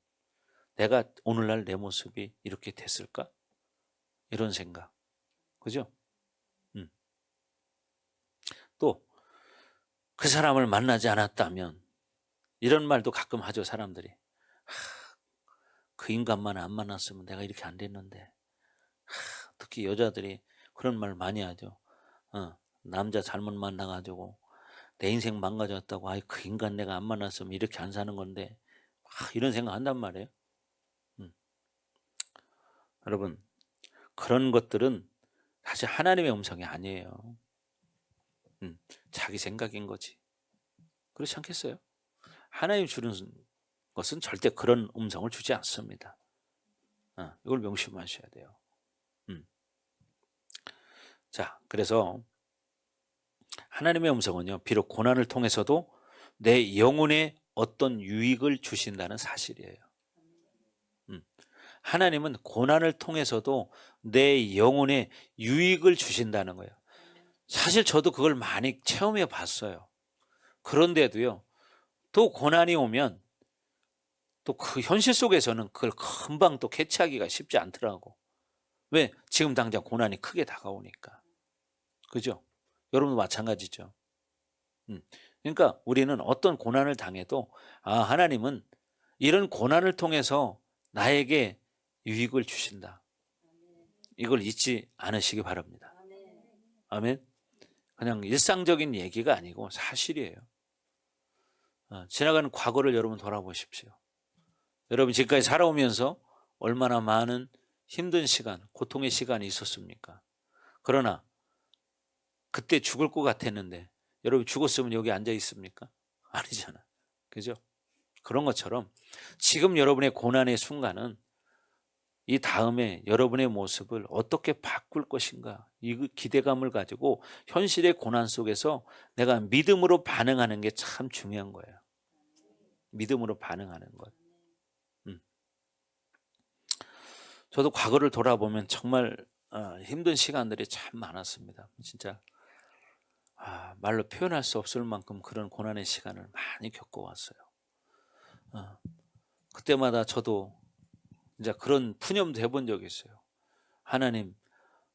내가 오늘날 내 모습이 이렇게 됐을까? 이런 생각. 그죠? 또 그 사람을 만나지 않았다면 이런 말도 가끔 하죠, 사람들이. 그 인간만 안 만났으면 내가 이렇게 안 됐는데. 특히 여자들이 그런 말 많이 하죠. 남자 잘못 만나가지고 내 인생 망가졌다고. 아이 그 인간 내가 안 만났으면 이렇게 안 사는 건데. 이런 생각 한단 말이에요. 여러분 그런 것들은 사실 하나님의 음성이 아니에요. 자기 생각인 거지. 그렇지 않겠어요? 하나님 주는 것은 절대 그런 음성을 주지 않습니다. 이걸 명심하셔야 돼요. 자, 그래서 하나님의 음성은요, 비록 고난을 통해서도 내 영혼에 어떤 유익을 주신다는 사실이에요. 하나님은 고난을 통해서도 내 영혼에 유익을 주신다는 거예요. 사실 저도 그걸 많이 체험해 봤어요. 그런데도요, 또 고난이 오면 또 그 현실 속에서는 그걸 금방 또 캐치하기가 쉽지 않더라고. 왜? 지금 당장 고난이 크게 다가오니까. 그죠? 여러분도 마찬가지죠. 그러니까 우리는 어떤 고난을 당해도 하나님은 이런 고난을 통해서 나에게 유익을 주신다. 이걸 잊지 않으시기 바랍니다. 아멘. 그냥 일상적인 얘기가 아니고 사실이에요. 지나가는 과거를 여러분 돌아보십시오. 여러분 지금까지 살아오면서 얼마나 많은 힘든 시간, 고통의 시간이 있었습니까? 그러나 그때 죽을 것 같았는데 여러분 죽었으면 여기 앉아 있습니까? 아니잖아. 그죠? 그런 것처럼 지금 여러분의 고난의 순간은 이 다음에 여러분의 모습을 어떻게 바꿀 것인가, 이 기대감을 가지고 현실의 고난 속에서 내가 믿음으로 반응하는 게 참 중요한 거예요. 믿음으로 반응하는 것. 저도 과거를 돌아보면 정말 힘든 시간들이 참 많았습니다. 진짜 말로 표현할 수 없을 만큼 그런 고난의 시간을 많이 겪어왔어요. 그때마다 저도 이제 그런 푸념도 해본 적이 있어요. 하나님,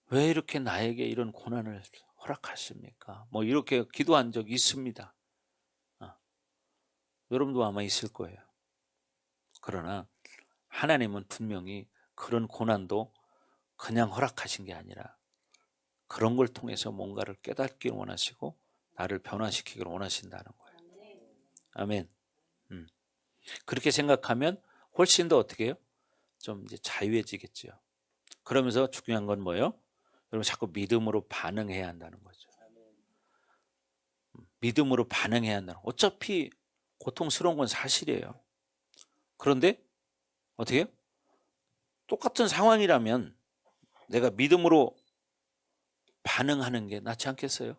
왜 이렇게 나에게 이런 고난을 허락하십니까? 뭐 이렇게 기도한 적이 있습니다. 여러분도 아마 있을 거예요. 그러나 하나님은 분명히 그런 고난도 그냥 허락하신 게 아니라 그런 걸 통해서 뭔가를 깨닫기를 원하시고 나를 변화시키기를 원하신다는 거예요. 아멘. 그렇게 생각하면 훨씬 더 어떻게 해요? 좀 이제 자유해지겠죠. 그러면서 중요한 건 뭐예요? 여러분 자꾸 믿음으로 반응해야 한다는 거죠. 믿음으로 반응해야 한다는. 어차피 고통스러운 건 사실이에요. 그런데 어떻게 해요? 똑같은 상황이라면 내가 믿음으로 반응하는 게 낫지 않겠어요?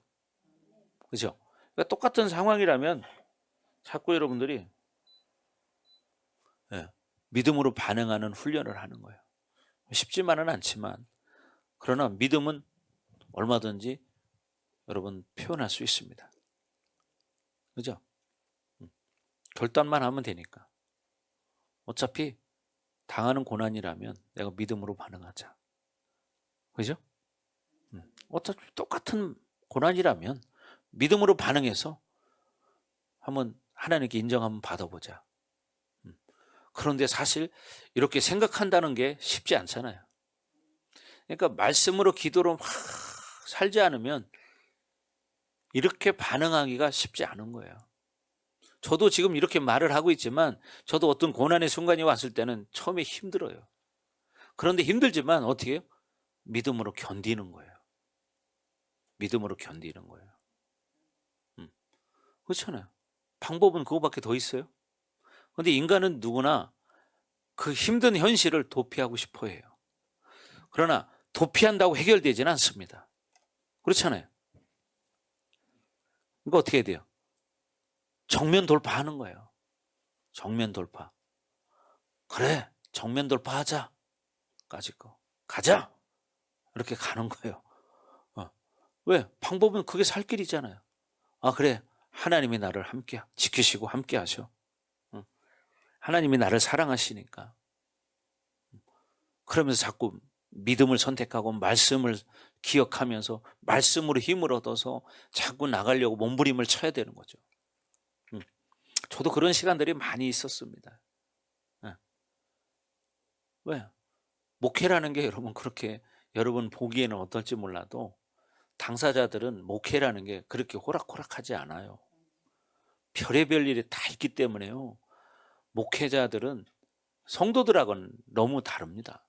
그죠? 그러니까 똑같은 상황이라면 자꾸 여러분들이 믿음으로 반응하는 훈련을 하는 거예요. 쉽지만은 않지만 그러나 믿음은 얼마든지 여러분 표현할 수 있습니다. 그죠? 결단만 하면 되니까. 어차피 당하는 고난이라면 내가 믿음으로 반응하자. 그죠? 어차피 똑같은 고난이라면 믿음으로 반응해서 한번 하나님께 인정 한번 받아보자. 그런데 사실 이렇게 생각한다는 게 쉽지 않잖아요. 그러니까 말씀으로 기도로 막 살지 않으면 이렇게 반응하기가 쉽지 않은 거예요. 저도 지금 이렇게 말을 하고 있지만 저도 어떤 고난의 순간이 왔을 때는 처음에 힘들어요. 그런데 힘들지만 어떻게 해요? 믿음으로 견디는 거예요. 믿음으로 견디는 거예요. 그렇잖아요. 방법은 그거밖에 더 있어요. 그런데 인간은 누구나 그 힘든 현실을 도피하고 싶어 해요. 그러나 도피한다고 해결되지는 않습니다. 그렇잖아요. 그러니까 어떻게 해야 돼요? 정면 돌파하는 거예요. 정면 돌파. 그래, 정면 돌파하자. 까짓거. 가자. 이렇게 가는 거예요. 왜? 방법은 그게 살 길이잖아요. 그래. 하나님이 나를 함께 지키시고 함께 하셔. 하나님이 나를 사랑하시니까. 그러면서 자꾸 믿음을 선택하고 말씀을 기억하면서 말씀으로 힘을 얻어서 자꾸 나가려고 몸부림을 쳐야 되는 거죠. 저도 그런 시간들이 많이 있었습니다. 왜? 목회라는 게 여러분 그렇게 여러분 보기에는 어떨지 몰라도 당사자들은 목회라는 게 그렇게 호락호락하지 않아요. 별의별 일이 다 있기 때문에요. 목회자들은 성도들하고는 너무 다릅니다.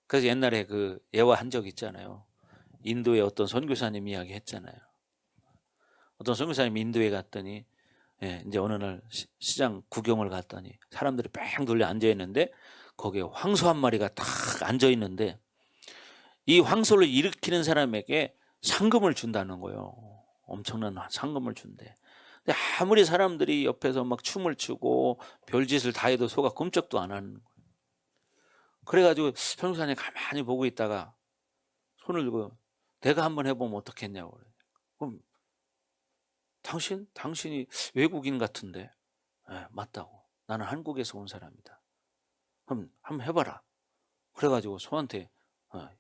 그래서 옛날에 그 예화한 적 있잖아요. 인도의 어떤 선교사님 이야기 했잖아요. 어떤 선교사님이 인도에 갔더니 이제 어느 날 시장 구경을 갔더니 사람들이 뺑 돌려 앉아 있는데 거기에 황소 한 마리가 딱 앉아 있는데 이 황소를 일으키는 사람에게 상금을 준다는 거예요. 엄청난 상금을 준대. 근데 아무리 사람들이 옆에서 막 춤을 추고 별짓을 다 해도 소가 꼼짝도 안 하는 거예요. 그래가지고 선교사님 가만히 보고 있다가 손을 들고 내가 한번 해보면 어떻겠냐고 그래요. 그럼 당신이 외국인 같은데. 맞다고. 나는 한국에서 온 사람이다. 그럼 한번 해봐라. 그래가지고 소한테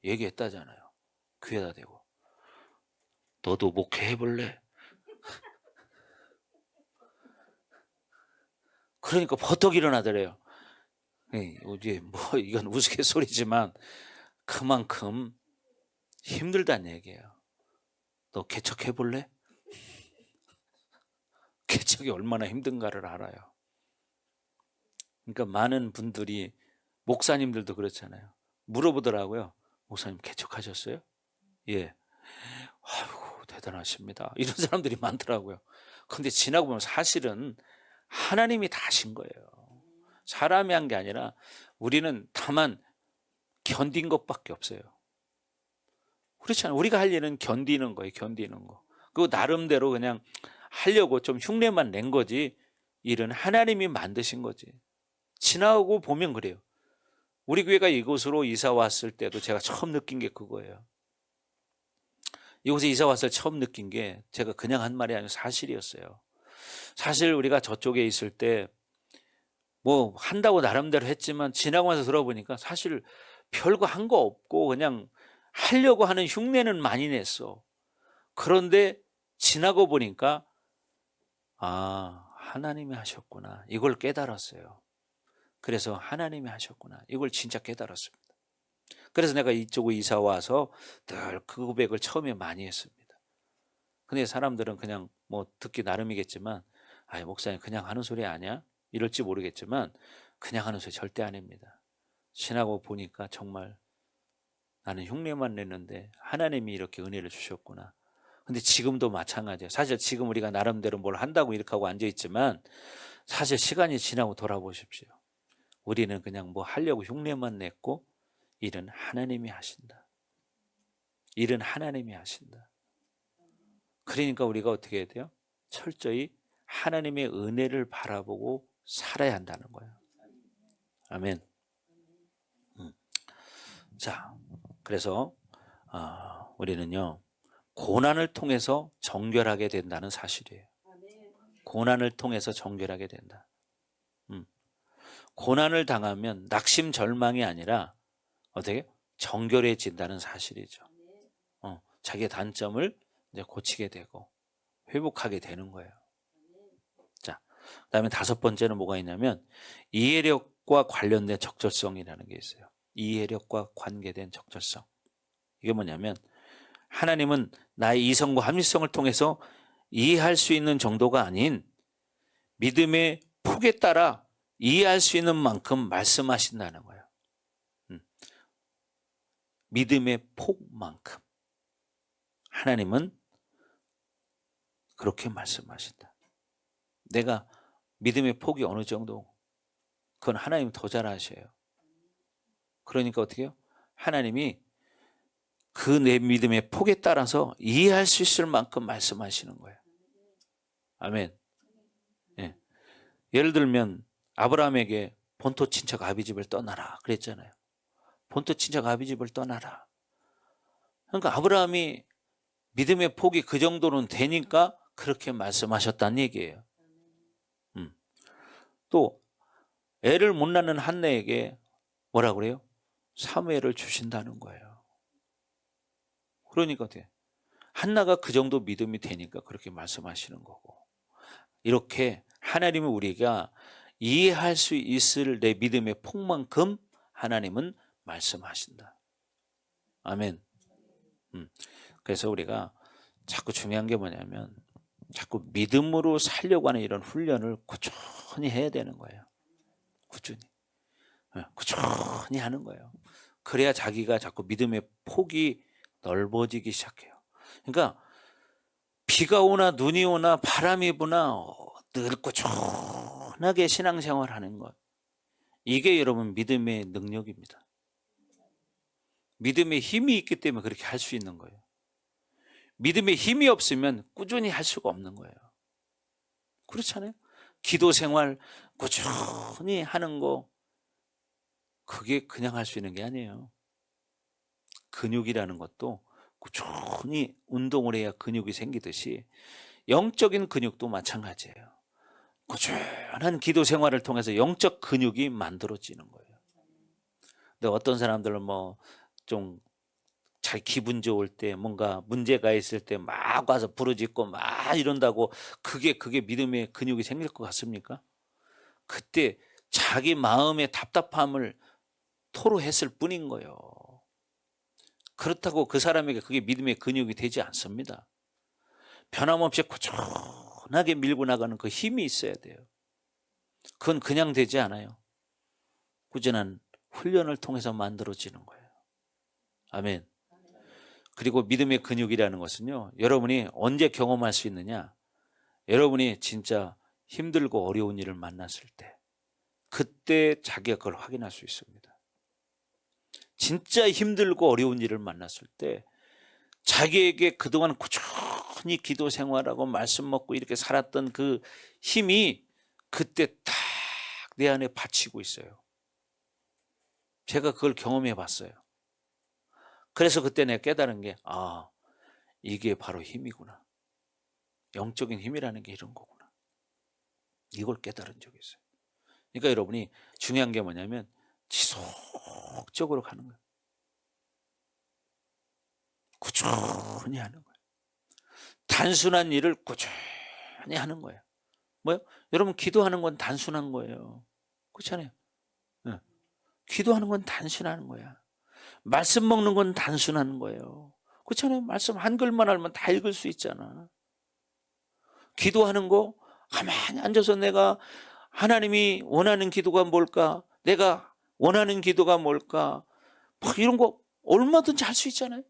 얘기했다잖아요. 귀에다 대고. 너도 목회해볼래? 그러니까 버떡 일어나더래요. 이게 뭐 이건 우스갯소리지만 그만큼 힘들다는 얘기예요. 너 개척해볼래? 개척이 얼마나 힘든가를 알아요. 그러니까 많은 분들이 목사님들도 그렇잖아요. 물어보더라고요. 목사님 개척하셨어요? 예. 아이고 대단하십니다. 이런 사람들이 많더라고요. 근데 지나고 보면 사실은 하나님이 다 하신 거예요. 사람이 한 게 아니라 우리는 다만 견딘 것밖에 없어요. 그렇잖아요. 우리가 할 일은 견디는 거예요. 견디는 거. 그거 나름대로 그냥 하려고 좀 흉내만 낸 거지, 일은 하나님이 만드신 거지. 지나고 보면 그래요. 우리 교회가 이곳으로 이사 왔을 때도 제가 처음 느낀 게 그거예요. 이곳에 이사 왔을 때 처음 느낀 게 제가 그냥 한 말이 아니라 사실이었어요. 사실 우리가 저쪽에 있을 때 뭐 한다고 나름대로 했지만 지나고 나서 들어보니까 사실 별거 한 거 없고 그냥 하려고 하는 흉내는 많이 냈어. 그런데 지나고 보니까 하나님이 하셨구나. 이걸 깨달았어요. 그래서 하나님이 하셨구나. 이걸 진짜 깨달았습니다. 그래서 내가 이쪽으로 이사 와서 늘 그 고백을 처음에 많이 했습니다. 근데 사람들은 그냥 뭐 듣기 나름이겠지만 목사님 그냥 하는 소리 아니야? 이럴지 모르겠지만 그냥 하는 소리 절대 아닙니다. 지나고 보니까 정말 나는 흉내만 냈는데 하나님이 이렇게 은혜를 주셨구나. 근데 지금도 마찬가지예요. 사실 지금 우리가 나름대로 뭘 한다고 이렇게 하고 앉아있지만 사실 시간이 지나고 돌아보십시오. 우리는 그냥 뭐 하려고 흉내만 냈고 일은 하나님이 하신다. 일은 하나님이 하신다. 그러니까 우리가 어떻게 해야 돼요? 철저히 하나님의 은혜를 바라보고 살아야 한다는 거예요. 아멘. 자, 그래서 우리는요 고난을 통해서 정결하게 된다는 사실이에요. 고난을 통해서 정결하게 된다. 고난을 당하면 낙심 절망이 아니라 어떻게 정결해진다는 사실이죠. 자기의 단점을 이제 고치게 되고 회복하게 되는 거예요. 자, 그다음에 다섯 번째는 뭐가 있냐면 이해력과 관련된 적절성이라는 게 있어요. 이해력과 관계된 적절성. 이게 뭐냐면 하나님은 나의 이성과 합리성을 통해서 이해할 수 있는 정도가 아닌 믿음의 폭에 따라 이해할 수 있는 만큼 말씀하신다는 거예요. 믿음의 폭만큼 하나님은 그렇게 말씀하신다. 내가 믿음의 폭이 어느 정도, 그건 하나님 더 잘 아셔요. 그러니까 어떻게 해요? 하나님이 그 내 믿음의 폭에 따라서 이해할 수 있을 만큼 말씀하시는 거예요. 아멘. 예. 예를 들면 아브라함에게 본토 친척 아비 집을 떠나라 그랬잖아요. 본토 친척 아비 집을 떠나라. 그러니까 아브라함이 믿음의 폭이 그 정도는 되니까 그렇게 말씀하셨다는 얘기예요. 또 애를 못 낳는 한나에게 뭐라 그래요? 사무엘을 주신다는 거예요. 그러니까 어때요? 한나가 그 정도 믿음이 되니까 그렇게 말씀하시는 거고, 이렇게 하나님은 우리가 이해할 수 있을 내 믿음의 폭만큼 하나님은 말씀하신다. 아멘. 그래서 우리가 자꾸 중요한 게 뭐냐면 자꾸 믿음으로 살려고 하는 이런 훈련을 꾸준히 해야 되는 거예요. 꾸준히 하는 거예요. 그래야 자기가 자꾸 믿음의 폭이 넓어지기 시작해요. 그러니까 비가 오나 눈이 오나 바람이 부나 늘 꾸준하게 신앙생활하는 것, 이게 여러분 믿음의 능력입니다. 믿음의 힘이 있기 때문에 그렇게 할 수 있는 거예요. 믿음의 힘이 없으면 꾸준히 할 수가 없는 거예요. 그렇잖아요. 기도 생활 꾸준히 하는 거, 그게 그냥 할 수 있는 게 아니에요. 근육이라는 것도 꾸준히 운동을 해야 근육이 생기듯이 영적인 근육도 마찬가지예요. 꾸준한 기도 생활을 통해서 영적 근육이 만들어지는 거예요. 근데 어떤 사람들은 뭐 좀 잘 기분 좋을 때, 뭔가 문제가 있을 때 막 와서 부르짖고 막 이런다고 그게 믿음의 근육이 생길 것 같습니까? 그때 자기 마음의 답답함을 토로했을 뿐인 거예요. 그렇다고 그 사람에게 그게 믿음의 근육이 되지 않습니다. 변함없이 꾸준하게 밀고 나가는 그 힘이 있어야 돼요. 그건 그냥 되지 않아요. 꾸준한 훈련을 통해서 만들어지는 거예요. 아멘. 그리고 믿음의 근육이라는 것은요, 여러분이 언제 경험할 수 있느냐? 여러분이 진짜 힘들고 어려운 일을 만났을 때, 그때 자기가 그걸 확인할 수 있습니다. 진짜 힘들고 어려운 일을 만났을 때 자기에게 그동안 꾸준히 기도 생활하고 말씀 먹고 이렇게 살았던 그 힘이 그때 딱 내 안에 받치고 있어요. 제가 그걸 경험해 봤어요. 그래서 그때 내가 깨달은 게 이게 바로 힘이구나. 영적인 힘이라는 게 이런 거구나. 이걸 깨달은 적이 있어요. 그러니까 여러분이 중요한 게 뭐냐면 지속적으로 가는 거예요. 꾸준히 하는 거예요. 단순한 일을 꾸준히 하는 거예요. 뭐요? 여러분 기도하는 건 단순한 거예요. 그렇잖아요. 네. 기도하는 건 단순한 거야. 말씀 먹는 건 단순한 거예요. 그렇잖아요. 말씀 한글만 알면 다 읽을 수 있잖아. 기도하는 거 가만히 앉아서 내가 하나님이 원하는 기도가 뭘까? 내가 원하는 기도가 뭘까? 막 이런 거 얼마든지 할 수 있잖아요.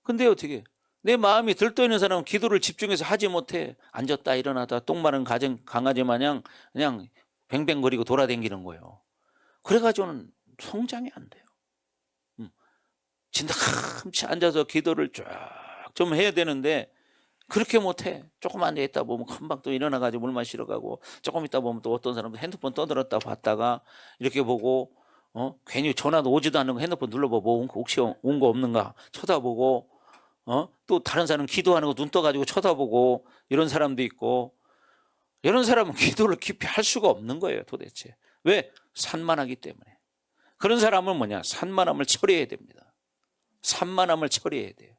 근데 어떻게 내 마음이 들떠있는 사람은 기도를 집중해서 하지 못해. 앉았다 일어나다 똥 마른 강아지 마냥 그냥 뱅뱅거리고 돌아다니는 거예요. 그래가지고는 성장이 안 돼요. 진득함치 앉아서 기도를 쫙 좀 해야 되는데 그렇게 못해. 조금만 있다 보면 금방 또 일어나가지고 물 마시러 가고, 조금 있다 보면 또 어떤 사람도 핸드폰 떠들었다 봤다가 이렇게 보고 괜히 전화도 오지도 않는 거 핸드폰 눌러보고 혹시 온 거 없는가 쳐다보고 또 다른 사람 기도하는 거 눈 떠가지고 쳐다보고 이런 사람도 있고, 이런 사람은 기도를 깊이 할 수가 없는 거예요 도대체. 왜? 산만하기 때문에. 그런 사람은 뭐냐? 산만함을 처리해야 됩니다. 산만함을 처리해야 돼요.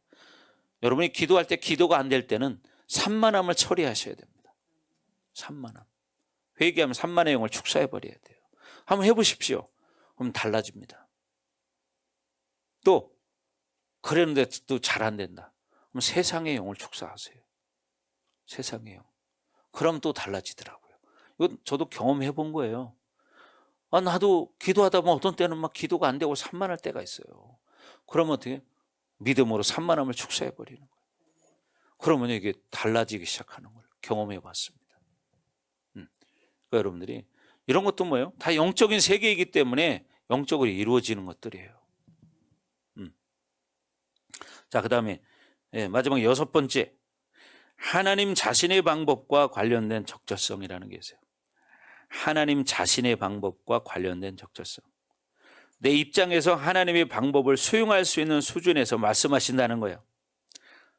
여러분이 기도할 때 기도가 안 될 때는 산만함을 처리하셔야 됩니다. 산만함. 회개하면 산만의 영을 축사해버려야 돼요. 한번 해보십시오. 그럼 달라집니다. 또 그랬는데 또 잘 안 된다. 그럼 세상의 영을 축사하세요. 세상의 영. 그럼 또 달라지더라고요. 이건 저도 경험해 본 거예요. 나도 기도하다 보면 어떤 때는 막 기도가 안 되고 산만할 때가 있어요. 그러면 어떻게? 믿음으로 산만함을 축사해 버리는 거예요. 그러면 이게 달라지기 시작하는 걸 경험해 봤습니다. 그러니까 여러분들이 이런 것도 뭐예요? 다 영적인 세계이기 때문에 영적으로 이루어지는 것들이에요. 자, 그다음에 마지막 6번째, 하나님 자신의 방법과 관련된 적절성이라는 게 있어요. 하나님 자신의 방법과 관련된 적절성. 내 입장에서 하나님의 방법을 수용할 수 있는 수준에서 말씀하신다는 거예요.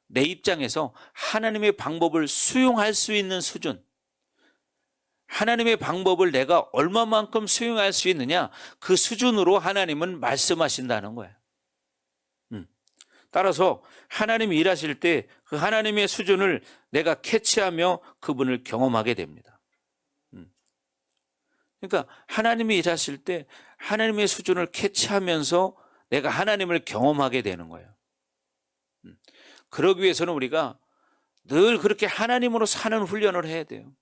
내 입장에서 하나님의 방법을 수용할 수 있는 수준. 하나님의 방법을 내가 얼마만큼 수용할 수 있느냐, 그 수준으로 하나님은 말씀하신다는 거예요. 따라서 하나님이 일하실 때 그 하나님의 수준을 내가 캐치하며 그분을 경험하게 됩니다. 그러니까 하나님이 일하실 때 하나님의 수준을 캐치하면서 내가 하나님을 경험하게 되는 거예요. 그러기 위해서는 우리가 늘 그렇게 하나님으로 사는 훈련을 해야 돼요.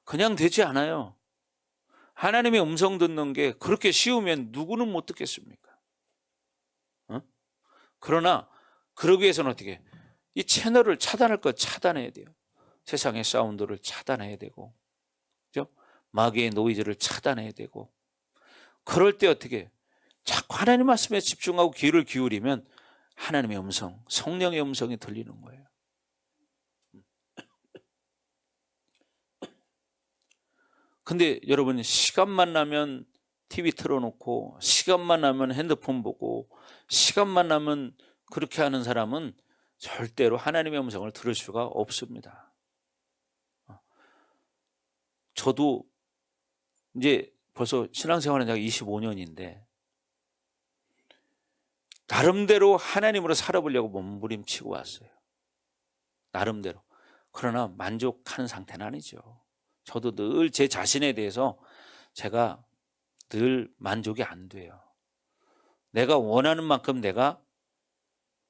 그냥 되지 않아요. 하나님의 음성 듣는 게 그렇게 쉬우면 누구는 못 듣겠습니까? 그러나 그러기 위해서는 어떻게? 이 채널을 차단할 것 차단해야 돼요. 세상의 사운드를 차단해야 되고, 그죠? 마귀의 노이즈를 차단해야 되고. 그럴 때 어떻게? 자꾸 하나님 말씀에 집중하고 귀를 기울이면 하나님의 음성, 성령의 음성이 들리는 거예요. 근데 여러분, 시간만 나면 TV 틀어놓고, 시간만 나면 핸드폰 보고, 시간만 나면 그렇게 하는 사람은 절대로 하나님의 음성을 들을 수가 없습니다. 저도 이제 벌써 신앙생활은 약 25년인데 나름대로 하나님으로 살아보려고 몸부림치고 왔어요. 나름대로. 그러나 만족하는 상태는 아니죠. 저도 늘 제 자신에 대해서 제가 늘 만족이 안 돼요. 내가 원하는 만큼 내가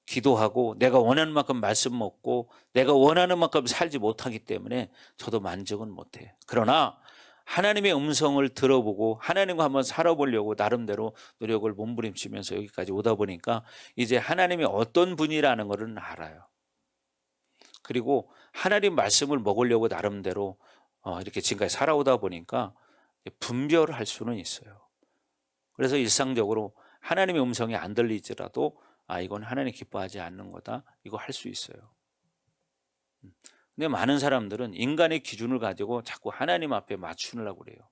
기도하고 내가 원하는 만큼 말씀 먹고 내가 원하는 만큼 살지 못하기 때문에 저도 만족은 못해요. 그러나 하나님의 음성을 들어보고 하나님과 한번 살아보려고 나름대로 노력을 몸부림치면서 여기까지 오다 보니까 이제 하나님이 어떤 분이라는 것은 알아요. 그리고 하나님 말씀을 먹으려고 나름대로 이렇게 지금까지 살아오다 보니까 분별을 할 수는 있어요. 그래서 일상적으로 하나님의 음성이 안 들리더라도 이건 하나님 기뻐하지 않는 거다. 이거 할 수 있어요. 근데 많은 사람들은 인간의 기준을 가지고 자꾸 하나님 앞에 맞추려고 그래요.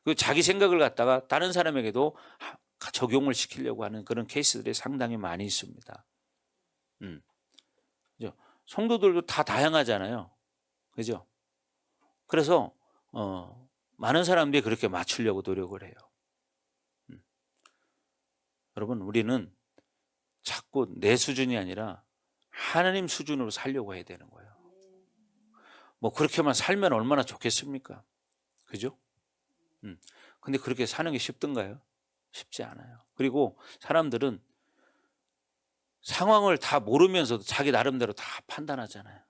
그리고 자기 생각을 갖다가 다른 사람에게도 적용을 시키려고 하는 그런 케이스들이 상당히 많이 있습니다. 그죠? 성도들도 다 다양하잖아요. 그죠? 그래서 많은 사람들이 그렇게 맞추려고 노력을 해요. 여러분, 우리는 자꾸 내 수준이 아니라 하나님 수준으로 살려고 해야 되는 거예요. 뭐 그렇게만 살면 얼마나 좋겠습니까? 그죠? 근데 그렇게 사는 게 쉽던가요? 쉽지 않아요. 그리고 사람들은 상황을 다 모르면서도 자기 나름대로 다 판단하잖아요.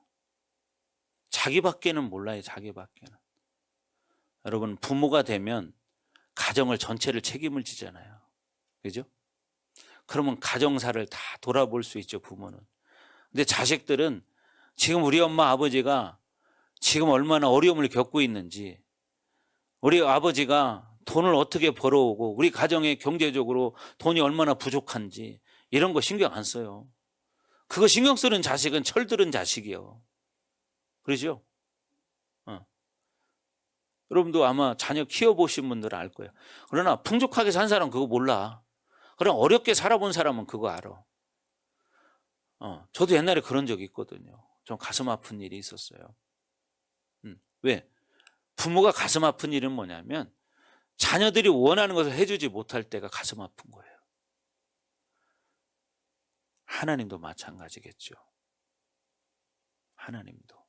자기밖에는 몰라요. 자기밖에는. 여러분, 부모가 되면 가정을 전체를 책임을 지잖아요. 그죠? 그러면 가정사를 다 돌아볼 수 있죠, 부모는. 근데 자식들은 지금 우리 엄마 아버지가 지금 얼마나 어려움을 겪고 있는지, 우리 아버지가 돈을 어떻게 벌어오고 우리 가정에 경제적으로 돈이 얼마나 부족한지 이런 거 신경 안 써요. 그거 신경 쓰는 자식은 철들은 자식이요. 그러죠? 여러분도 아마 자녀 키워보신 분들은 알 거예요. 그러나 풍족하게 산 사람은 그거 몰라. 그럼 어렵게 살아본 사람은 그거 알아. 저도 옛날에 그런 적이 있거든요. 좀 가슴 아픈 일이 있었어요. 왜? 부모가 가슴 아픈 일은 뭐냐면 자녀들이 원하는 것을 해주지 못할 때가 가슴 아픈 거예요. 하나님도 마찬가지겠죠. 하나님도.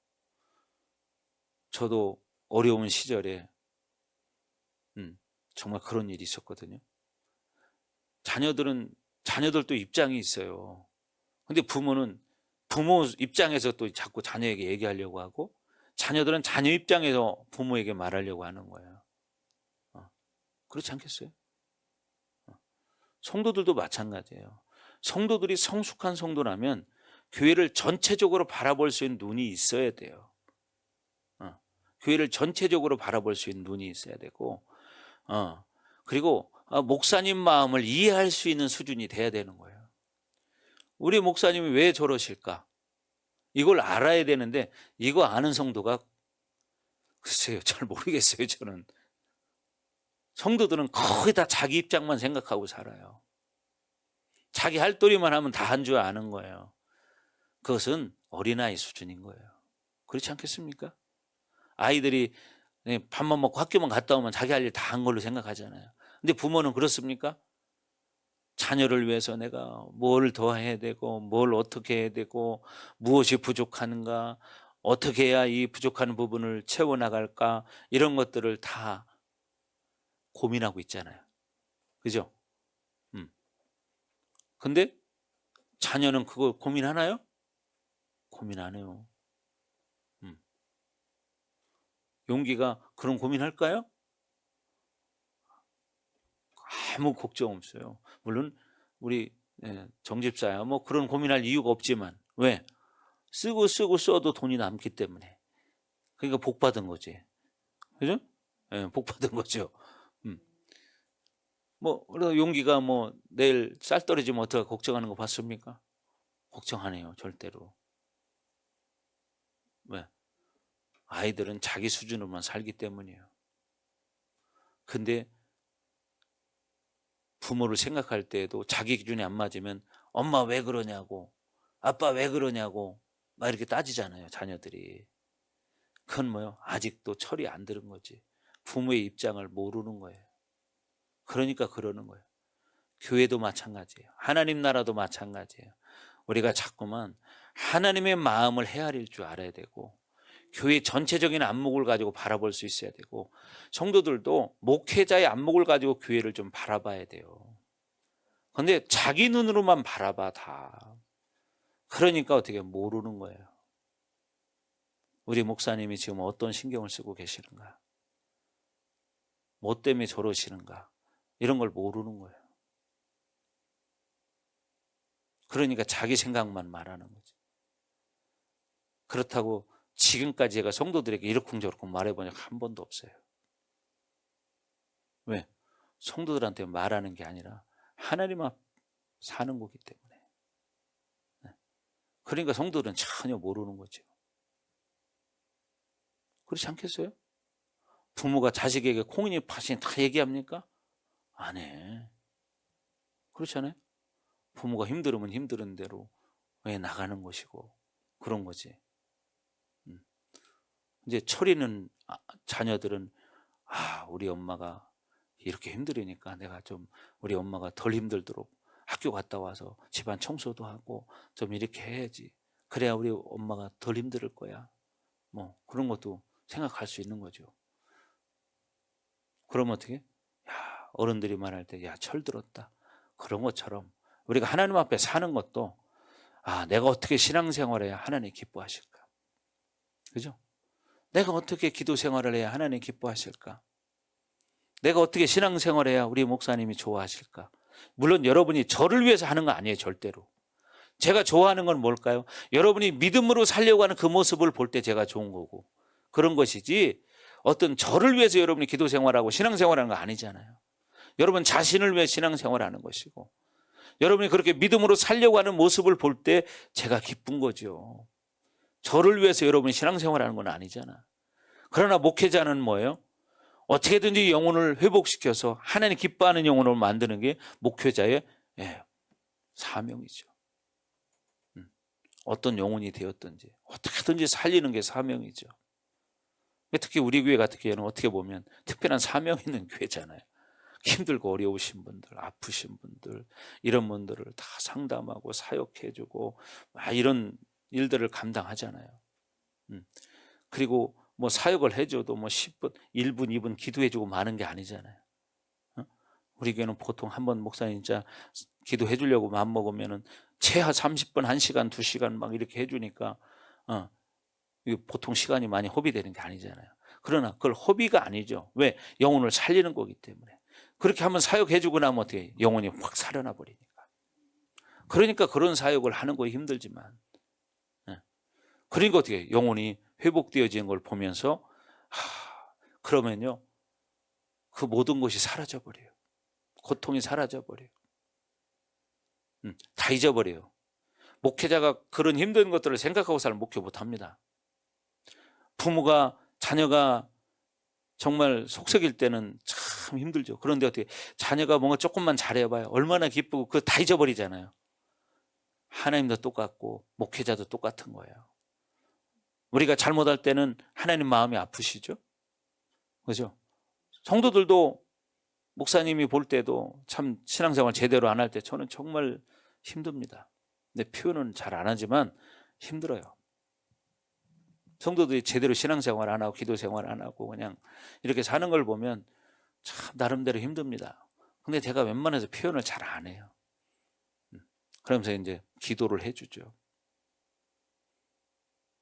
저도 어려운 시절에 정말 그런 일이 있었거든요. 자녀들도 입장이 있어요. 근데 부모는 부모 입장에서 또 자꾸 자녀에게 얘기하려고 하고, 자녀들은 자녀 입장에서 부모에게 말하려고 하는 거예요. 그렇지 않겠어요? 성도들도 마찬가지예요. 성도들이 성숙한 성도라면 교회를 전체적으로 바라볼 수 있는 눈이 있어야 돼요. 교회를 전체적으로 바라볼 수 있는 눈이 있어야 되고, 그리고 목사님 마음을 이해할 수 있는 수준이 돼야 되는 거예요. 우리 목사님이 왜 저러실까? 이걸 알아야 되는데 이거 아는 성도가 글쎄요, 잘 모르겠어요. 저는. 성도들은 거의 다 자기 입장만 생각하고 살아요. 자기 할 도리만 하면 다 한 줄 아는 거예요. 그것은 어린아이 수준인 거예요. 그렇지 않겠습니까? 아이들이 밥만 먹고 학교만 갔다 오면 자기 할 일 다 한 걸로 생각하잖아요. 근데 부모는 그렇습니까? 자녀를 위해서 내가 뭘 더 해야 되고 뭘 어떻게 해야 되고 무엇이 부족한가, 어떻게 해야 이 부족한 부분을 채워나갈까, 이런 것들을 다 고민하고 있잖아요. 그죠? 근데 자녀는 그거 고민하나요? 고민 안 해요. 용기가 그런 고민할까요? 아무 걱정 없어요. 물론 우리 정집사야 뭐 그런 고민할 이유가 없지만, 왜? 쓰고 써도 돈이 남기 때문에. 그러니까 복 받은 거지. 그죠? 복 받은 거죠. 뭐 그래서 용기가 뭐 내일 쌀 떨어지면 어떡해 걱정하는 거 봤습니까? 걱정 안 해요, 절대로. 왜? 아이들은 자기 수준으로만 살기 때문이에요. 근데 부모를 생각할 때에도 자기 기준이 안 맞으면 엄마 왜 그러냐고, 아빠 왜 그러냐고 막 이렇게 따지잖아요, 자녀들이. 그건 뭐요? 아직도 철이 안 들은 거지. 부모의 입장을 모르는 거예요. 그러니까 그러는 거예요. 교회도 마찬가지예요. 하나님 나라도 마찬가지예요. 우리가 자꾸만 하나님의 마음을 헤아릴 줄 알아야 되고, 교회 전체적인 안목을 가지고 바라볼 수 있어야 되고, 성도들도 목회자의 안목을 가지고 교회를 좀 바라봐야 돼요. 그런데 자기 눈으로만 바라봐 다. 그러니까 어떻게 모르는 거예요. 우리 목사님이 지금 어떤 신경을 쓰고 계시는가, 뭐 때문에 저러시는가, 이런 걸 모르는 거예요. 그러니까 자기 생각만 말하는 거지. 그렇다고 지금까지 제가 성도들에게 이러쿵저러쿵 말해본 적 한 번도 없어요. 왜? 성도들한테 말하는 게 아니라 하나님 앞 사는 거기 때문에. 그러니까 성도들은 전혀 모르는 거죠. 그렇지 않겠어요? 부모가 자식에게 콩이니 팥이니 다 얘기합니까? 안 해. 그렇지 않아요? 부모가 힘들으면 힘든 대로 왜 나가는 것이고 그런 거지. 이제 철이는 자녀들은 우리 엄마가 이렇게 힘들으니까 내가 좀 우리 엄마가 덜 힘들도록 학교 갔다 와서 집안 청소도 하고 좀 이렇게 해야지. 그래야 우리 엄마가 덜 힘들 거야. 뭐 그런 것도 생각할 수 있는 거죠. 그러면 어떻게? 어른들이 말할 때 철 들었다. 그런 것처럼 우리가 하나님 앞에 사는 것도 내가 어떻게 신앙생활을 해야 하나님 기뻐하실까? 그죠? 내가 어떻게 기도 생활을 해야 하나님 기뻐하실까? 내가 어떻게 신앙생활을 해야 우리 목사님이 좋아하실까? 물론 여러분이 저를 위해서 하는 거 아니에요, 절대로. 제가 좋아하는 건 뭘까요? 여러분이 믿음으로 살려고 하는 그 모습을 볼 때 제가 좋은 거고 그런 것이지 어떤 저를 위해서 여러분이 기도 생활하고 신앙생활하는 거 아니잖아요. 여러분 자신을 위해 신앙생활하는 것이고 여러분이 그렇게 믿음으로 살려고 하는 모습을 볼 때 제가 기쁜 거죠. 저를 위해서 여러분이 신앙생활하는 건 아니잖아. 그러나 목회자는 뭐예요? 어떻게든지 영혼을 회복시켜서 하나님 기뻐하는 영혼을 만드는 게 목회자의 사명이죠. 어떤 영혼이 되었든지 어떻게든지 살리는 게 사명이죠. 특히 우리 교회 같은 경우는 어떻게 보면 특별한 사명 있는 교회잖아요. 힘들고 어려우신 분들, 아프신 분들, 이런 분들을 다 상담하고 사역해주고 이런 일들을 감당하잖아요. 그리고 뭐 사역을 해줘도 뭐 10분, 1분, 2분 기도해주고 마는 게 아니잖아요. 우리 교회는 보통 한번 목사님 진짜 기도해 주려고 마음먹으면은 최하 30분, 1시간, 2시간 막 이렇게 해주니까 보통 시간이 많이 허비되는 게 아니잖아요. 그러나 그걸 허비가 아니죠. 왜? 영혼을 살리는 거기 때문에. 그렇게 한번 사역해 주고 나면 어떻게 영혼이 확 살아나 버리니까. 그러니까 그런 사역을 하는 거 힘들지만 그러니까 어떻게 영혼이 회복되어지는 걸 보면서 그러면요 그 모든 것이 사라져 버려요. 고통이 사라져 버려요. 다 잊어버려요. 목회자가 그런 힘든 것들을 생각하고 살면 목회 못합니다. 부모가 자녀가 정말 속썩일 때는 참 힘들죠. 그런데 어떻게 자녀가 뭔가 조금만 잘해봐요. 얼마나 기쁘고 그거 다 잊어버리잖아요. 하나님도 똑같고 목회자도 똑같은 거예요. 우리가 잘못할 때는 하나님 마음이 아프시죠? 그죠? 성도들도 목사님이 볼 때도 참 신앙생활 제대로 안 할 때 저는 정말 힘듭니다. 근데 표현은 잘 안 하지만 힘들어요. 성도들이 제대로 신앙생활 안 하고 기도생활 안 하고 그냥 이렇게 사는 걸 보면 참 나름대로 힘듭니다. 근데 제가 웬만해서 표현을 잘 안 해요. 그러면서 이제 기도를 해주죠.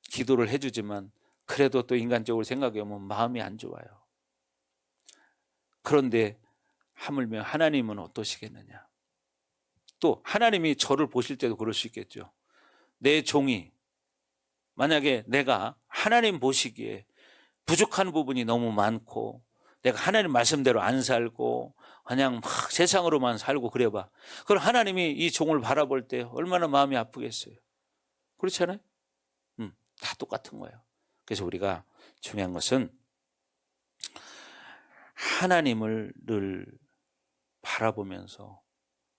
기도를 해주지만 그래도 또 인간적으로 생각해 보면 마음이 안 좋아요. 그런데 하물며 하나님은 어떠시겠느냐. 또 하나님이 저를 보실 때도 그럴 수 있겠죠. 내 종이 만약에 내가 하나님 보시기에 부족한 부분이 너무 많고 내가 하나님 말씀대로 안 살고 그냥 막 세상으로만 살고 그래봐. 그럼 하나님이 이 종을 바라볼 때 얼마나 마음이 아프겠어요. 그렇지 않아요? 다 똑같은 거예요. 그래서 우리가 중요한 것은 하나님을 늘 바라보면서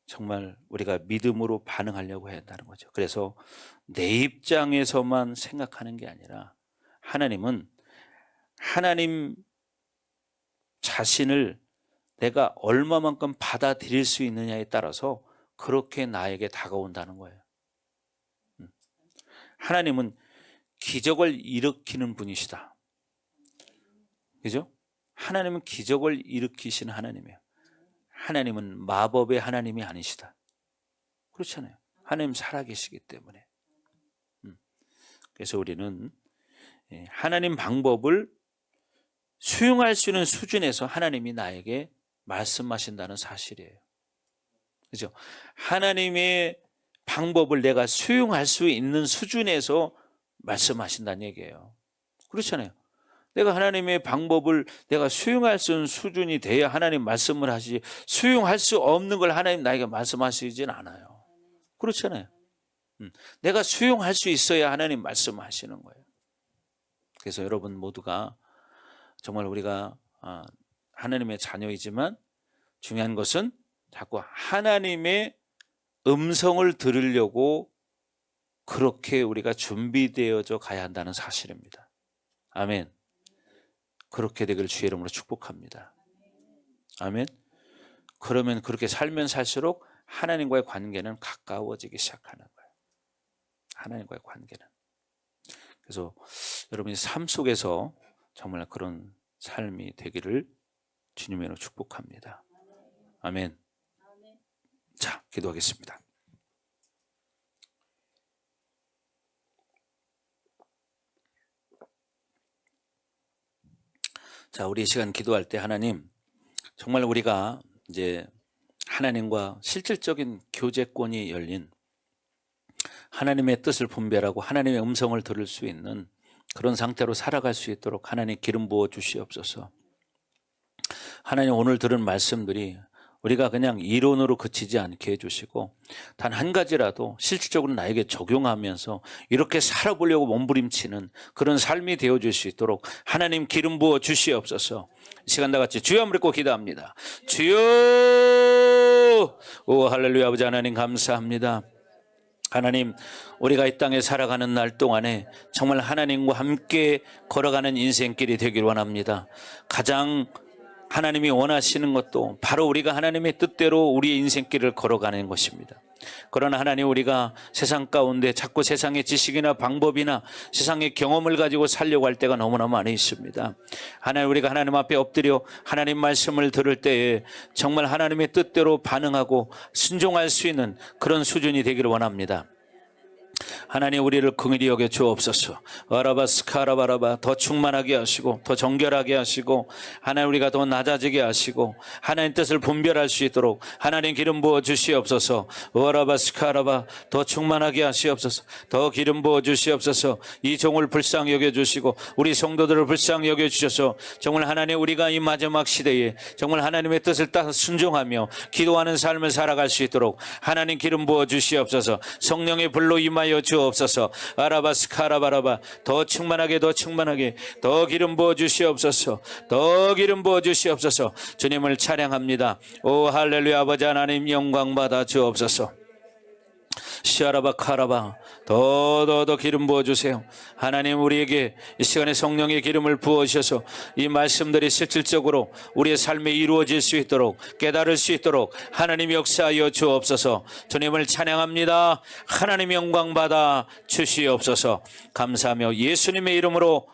정말 우리가 믿음으로 반응하려고 해야 한다는 거죠. 그래서 내 입장에서만 생각하는 게 아니라 하나님은 하나님 자신을 내가 얼마만큼 받아들일 수 있느냐에 따라서 그렇게 나에게 다가온다는 거예요. 하나님은 기적을 일으키는 분이시다. 그죠? 하나님은 기적을 일으키시는 하나님이에요. 하나님은 마법의 하나님이 아니시다. 그렇잖아요. 하나님 살아계시기 때문에. 그래서 우리는 하나님 방법을 수용할 수 있는 수준에서 하나님이 나에게 말씀하신다는 사실이에요. 그죠? 하나님의 방법을 내가 수용할 수 있는 수준에서 말씀하신다는 얘기예요. 그렇잖아요. 내가 하나님의 방법을 내가 수용할 수 있는 수준이 돼야 하나님 말씀을 하시지, 수용할 수 없는 걸 하나님 나에게 말씀하시진 않아요. 그렇잖아요. 내가 수용할 수 있어야 하나님 말씀하시는 거예요. 그래서 여러분 모두가 정말 우리가 하나님의 자녀이지만 중요한 것은 자꾸 하나님의 음성을 들으려고 그렇게 우리가 준비되어져 가야 한다는 사실입니다. 아멘. 그렇게 되길 주의 이름으로 축복합니다. 아멘. 그러면 그렇게 살면 살수록 하나님과의 관계는 가까워지기 시작하는 거예요. 하나님과의 관계는. 그래서 여러분이 삶 속에서 정말 그런 삶이 되기를 주님의 이름으로 축복합니다. 아멘. 자, 기도하겠습니다. 자, 우리 이 시간 기도할 때 하나님, 정말 우리가 이제 하나님과 실질적인 교제권이 열린 하나님의 뜻을 분별하고 하나님의 음성을 들을 수 있는 그런 상태로 살아갈 수 있도록 하나님 기름 부어 주시옵소서. 하나님, 오늘 들은 말씀들이 우리가 그냥 이론으로 그치지 않게 해주시고 단 한 가지라도 실질적으로 나에게 적용하면서 이렇게 살아보려고 몸부림치는 그런 삶이 되어줄 수 있도록 하나님 기름 부어 주시옵소서. 이 시간 다 같이 주여 한번 읽고 기도합니다. 주여. 오 할렐루야. 아버지 하나님 감사합니다. 하나님, 우리가 이 땅에 살아가는 날 동안에 정말 하나님과 함께 걸어가는 인생길이 되길 원합니다. 가장 하나님이 원하시는 것도 바로 우리가 하나님의 뜻대로 우리의 인생길을 걸어가는 것입니다. 그러나 하나님, 우리가 세상 가운데 자꾸 세상의 지식이나 방법이나 세상의 경험을 가지고 살려고 할 때가 너무나 많이 있습니다. 하나님, 우리가 하나님 앞에 엎드려 하나님 말씀을 들을 때에 정말 하나님의 뜻대로 반응하고 순종할 수 있는 그런 수준이 되기를 원합니다. 하나님, 우리를 긍휼히 여겨 주옵소서. 아라바스카라바라바, 더 충만하게 하시고 더 정결하게 하시고 하나님, 우리가 더 낮아지게 하시고 하나님 뜻을 분별할 수 있도록 하나님 기름 부어 주시옵소서. 아라바스카라바, 더 충만하게 하시옵소서. 더 기름 부어 주시옵소서. 이 종을 불쌍히 여겨 주시고 우리 성도들을 불쌍히 여겨 주셔서 정말 하나님, 우리가 이 마지막 시대에 정말 하나님의 뜻을 따라 순종하며 기도하는 삶을 살아갈 수 있도록 하나님 기름 부어 주시옵소서. 성령의 불로 임하여 주옵소서. 아라바스카라바라바, 더 충만하게 더 충만하게 더 기름 부어 주시옵소서. 더 기름 부어 주시옵소서. 주님을 찬양합니다. 오 할렐루야. 아버지 하나님 영광 받아 주옵소서. 시아라바 카라바, 더 기름 부어주세요. 하나님, 우리에게 이 시간에 성령의 기름을 부어주셔서 이 말씀들이 실질적으로 우리의 삶에 이루어질 수 있도록 깨달을 수 있도록 하나님 역사하여 주옵소서. 주님을 찬양합니다. 하나님 영광 받아 주시옵소서. 감사하며 예수님의 이름으로